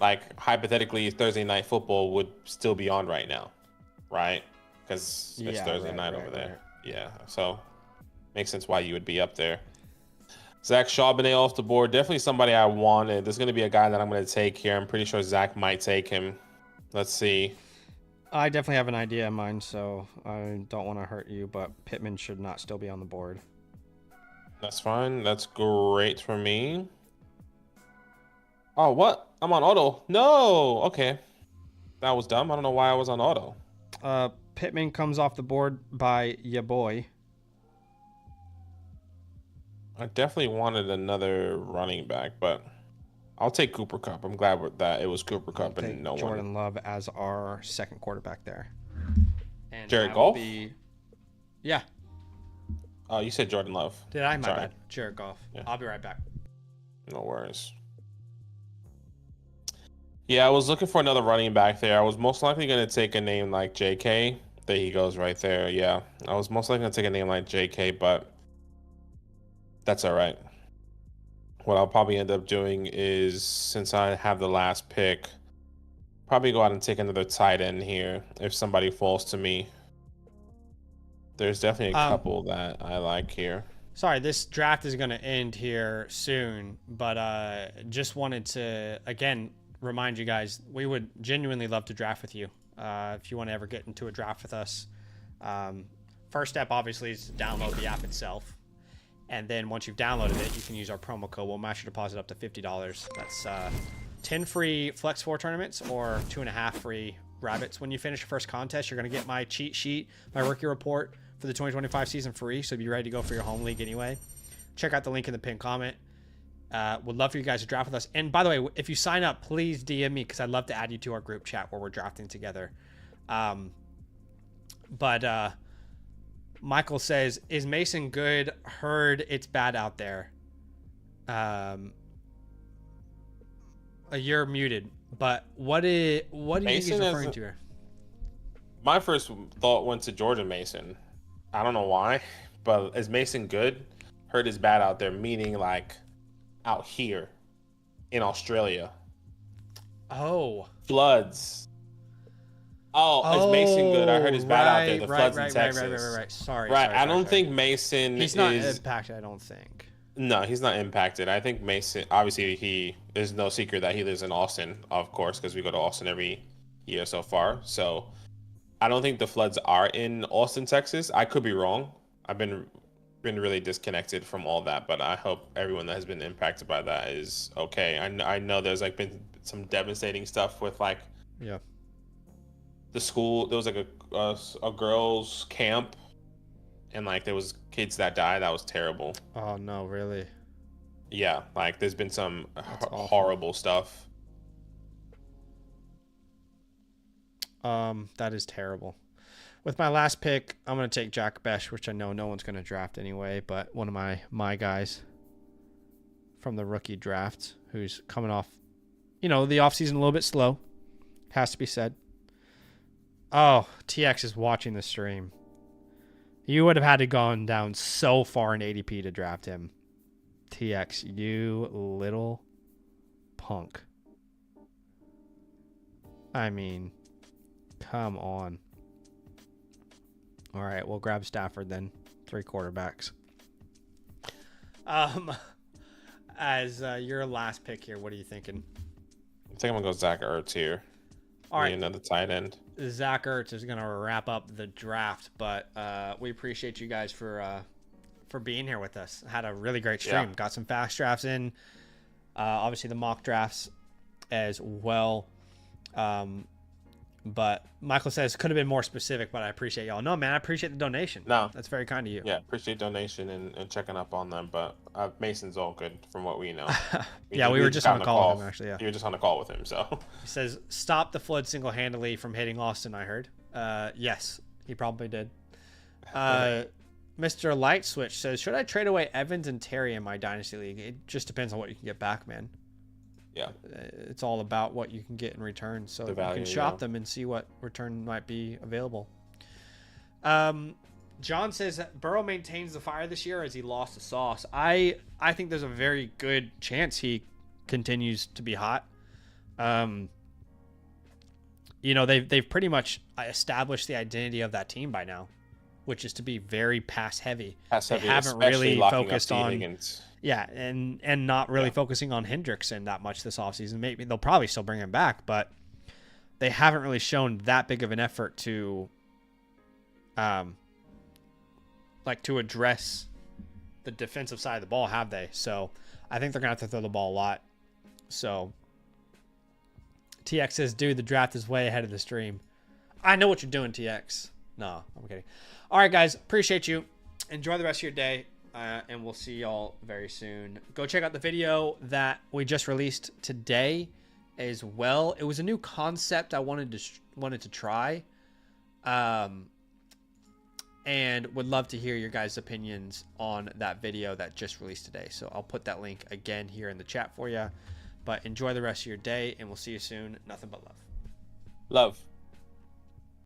like, hypothetically, Thursday night football would still be on right now, right? Because it's Thursday night over there. Yeah, so makes sense why you would be up there. Zach Charbonnet off the board. Definitely somebody I wanted. There's going to be a guy that I'm going to take here. I'm pretty sure Zach might take him. Let's see. I definitely have an idea in mind, so I don't want to hurt you, but Pittman should not still be on the board. That's fine. That's great for me. Oh, what? I'm on auto. No. Okay. That was dumb. I don't know why I was on auto. Pittman comes off the board by ya boy. I definitely wanted another running back, but I'll take Cooper Kupp. I'm glad that it was Cooper Kupp and no Jordan one. Love as our second quarterback there. And Jared Goff? Yeah. Oh, you said Jordan Love. Did I? My bad. Jared Goff. Yeah. I'll be right back. No worries. Yeah, I was looking for another running back there. I was most likely going to take a name like JK. There he goes right there. Yeah, I was most likely going to take a name like JK, but that's all right. What I'll probably end up doing is, since I have the last pick, probably go out and take another tight end here if somebody falls to me. There's definitely a couple that I like here. Sorry, this draft is going to end here soon, but just wanted to, again, remind you guys, we would genuinely love to draft with you. If you want to ever get into a draft with us, first step, obviously, is to download the app itself. And then once you've downloaded it, you can use our promo code. We'll match your deposit up to $50. That's 10 free Flex 4 tournaments or 2.5 free rabbits. When you finish your first contest, you're going to get my cheat sheet, my rookie report for the 2025 season free. So be ready to go for your home league anyway. Check out the link in the pinned comment. Would love for you guys to draft with us. And by the way, if you sign up, please DM me because I'd love to add you to our group chat where we're drafting together. Michael says, is Mason good? Heard it's bad out there. You're muted. But what do you think he's referring to here? My first thought went to Jordan Mason. I don't know why, but is Mason good? Heard it's bad out there, meaning like out here in Australia. Oh. Floods. Oh, is Mason good? I heard it's bad out there. The floods in Texas. Right. Sorry. I don't think Mason he's not impacted, I don't think. No, he's not impacted. I think Mason, obviously, there's no secret that he lives in Austin, of course, because we go to Austin every year so far. So I don't think the floods are in Austin, Texas. I could be wrong. I've been really disconnected from all that, but I hope everyone that has been impacted by that is okay. I know there's like been some devastating stuff with like the school. There was like a girls' camp, and like there was kids that died. That was terrible. Oh no, really? Yeah, like there's been some horrible stuff. That is terrible. With my last pick, I'm going to take Jack Besh, which I know no one's going to draft anyway, but one of my guys from the rookie draft who's coming off, the offseason a little bit slow, has to be said. Oh, TX is watching the stream. You would have had to gone down so far in ADP to draft him. TX, you little punk. I mean, come on. All right, we'll grab Stafford then. 3 quarterbacks. As your last pick here, what are you thinking? I think I'm gonna go Zach Ertz here. All right, another tight end. Zach Ertz is gonna wrap up the draft, but we appreciate you guys for being here with us. Had a really great stream. Yeah. Got some fast drafts in. Obviously the mock drafts as well. But Michael says could have been more specific, but I appreciate y'all. No, man, I appreciate the donation. No, that's very kind of you. Yeah, appreciate donation and checking up on them. But Mason's all good from what we know. We were just on a call with him, actually. Yeah, you were just on a call with him. So he says stop the flood single-handedly from hitting Austin. I heard. Yes, he probably did. Mr. Light Switch says, should I trade away Evans and Terry in my dynasty league? It just depends on what you can get back, man. Yeah, it's all about what you can get in return. So you can shop them and see what return might be available. John says Burrow maintains the fire this year as he lost the sauce. I think there's a very good chance he continues to be hot. They've pretty much established the identity of that team by now, which is to be very pass heavy. They haven't really focused on and not really focusing on Hendrickson that much this offseason. Maybe they'll probably still bring him back, but they haven't really shown that big of an effort to to address the defensive side of the ball, have they? So I think they're gonna have to throw the ball a lot. So TX says, dude, the draft is way ahead of the stream. I know what you're doing, TX. No, I'm kidding. All right, guys, appreciate you. Enjoy the rest of your day, and we'll see y'all very soon. Go check out the video that we just released today as well. It was a new concept I wanted to try, and would love to hear your guys' opinions on that video that just released today. So I'll put that link again here in the chat for you. But enjoy the rest of your day, and we'll see you soon. Nothing but love. Love.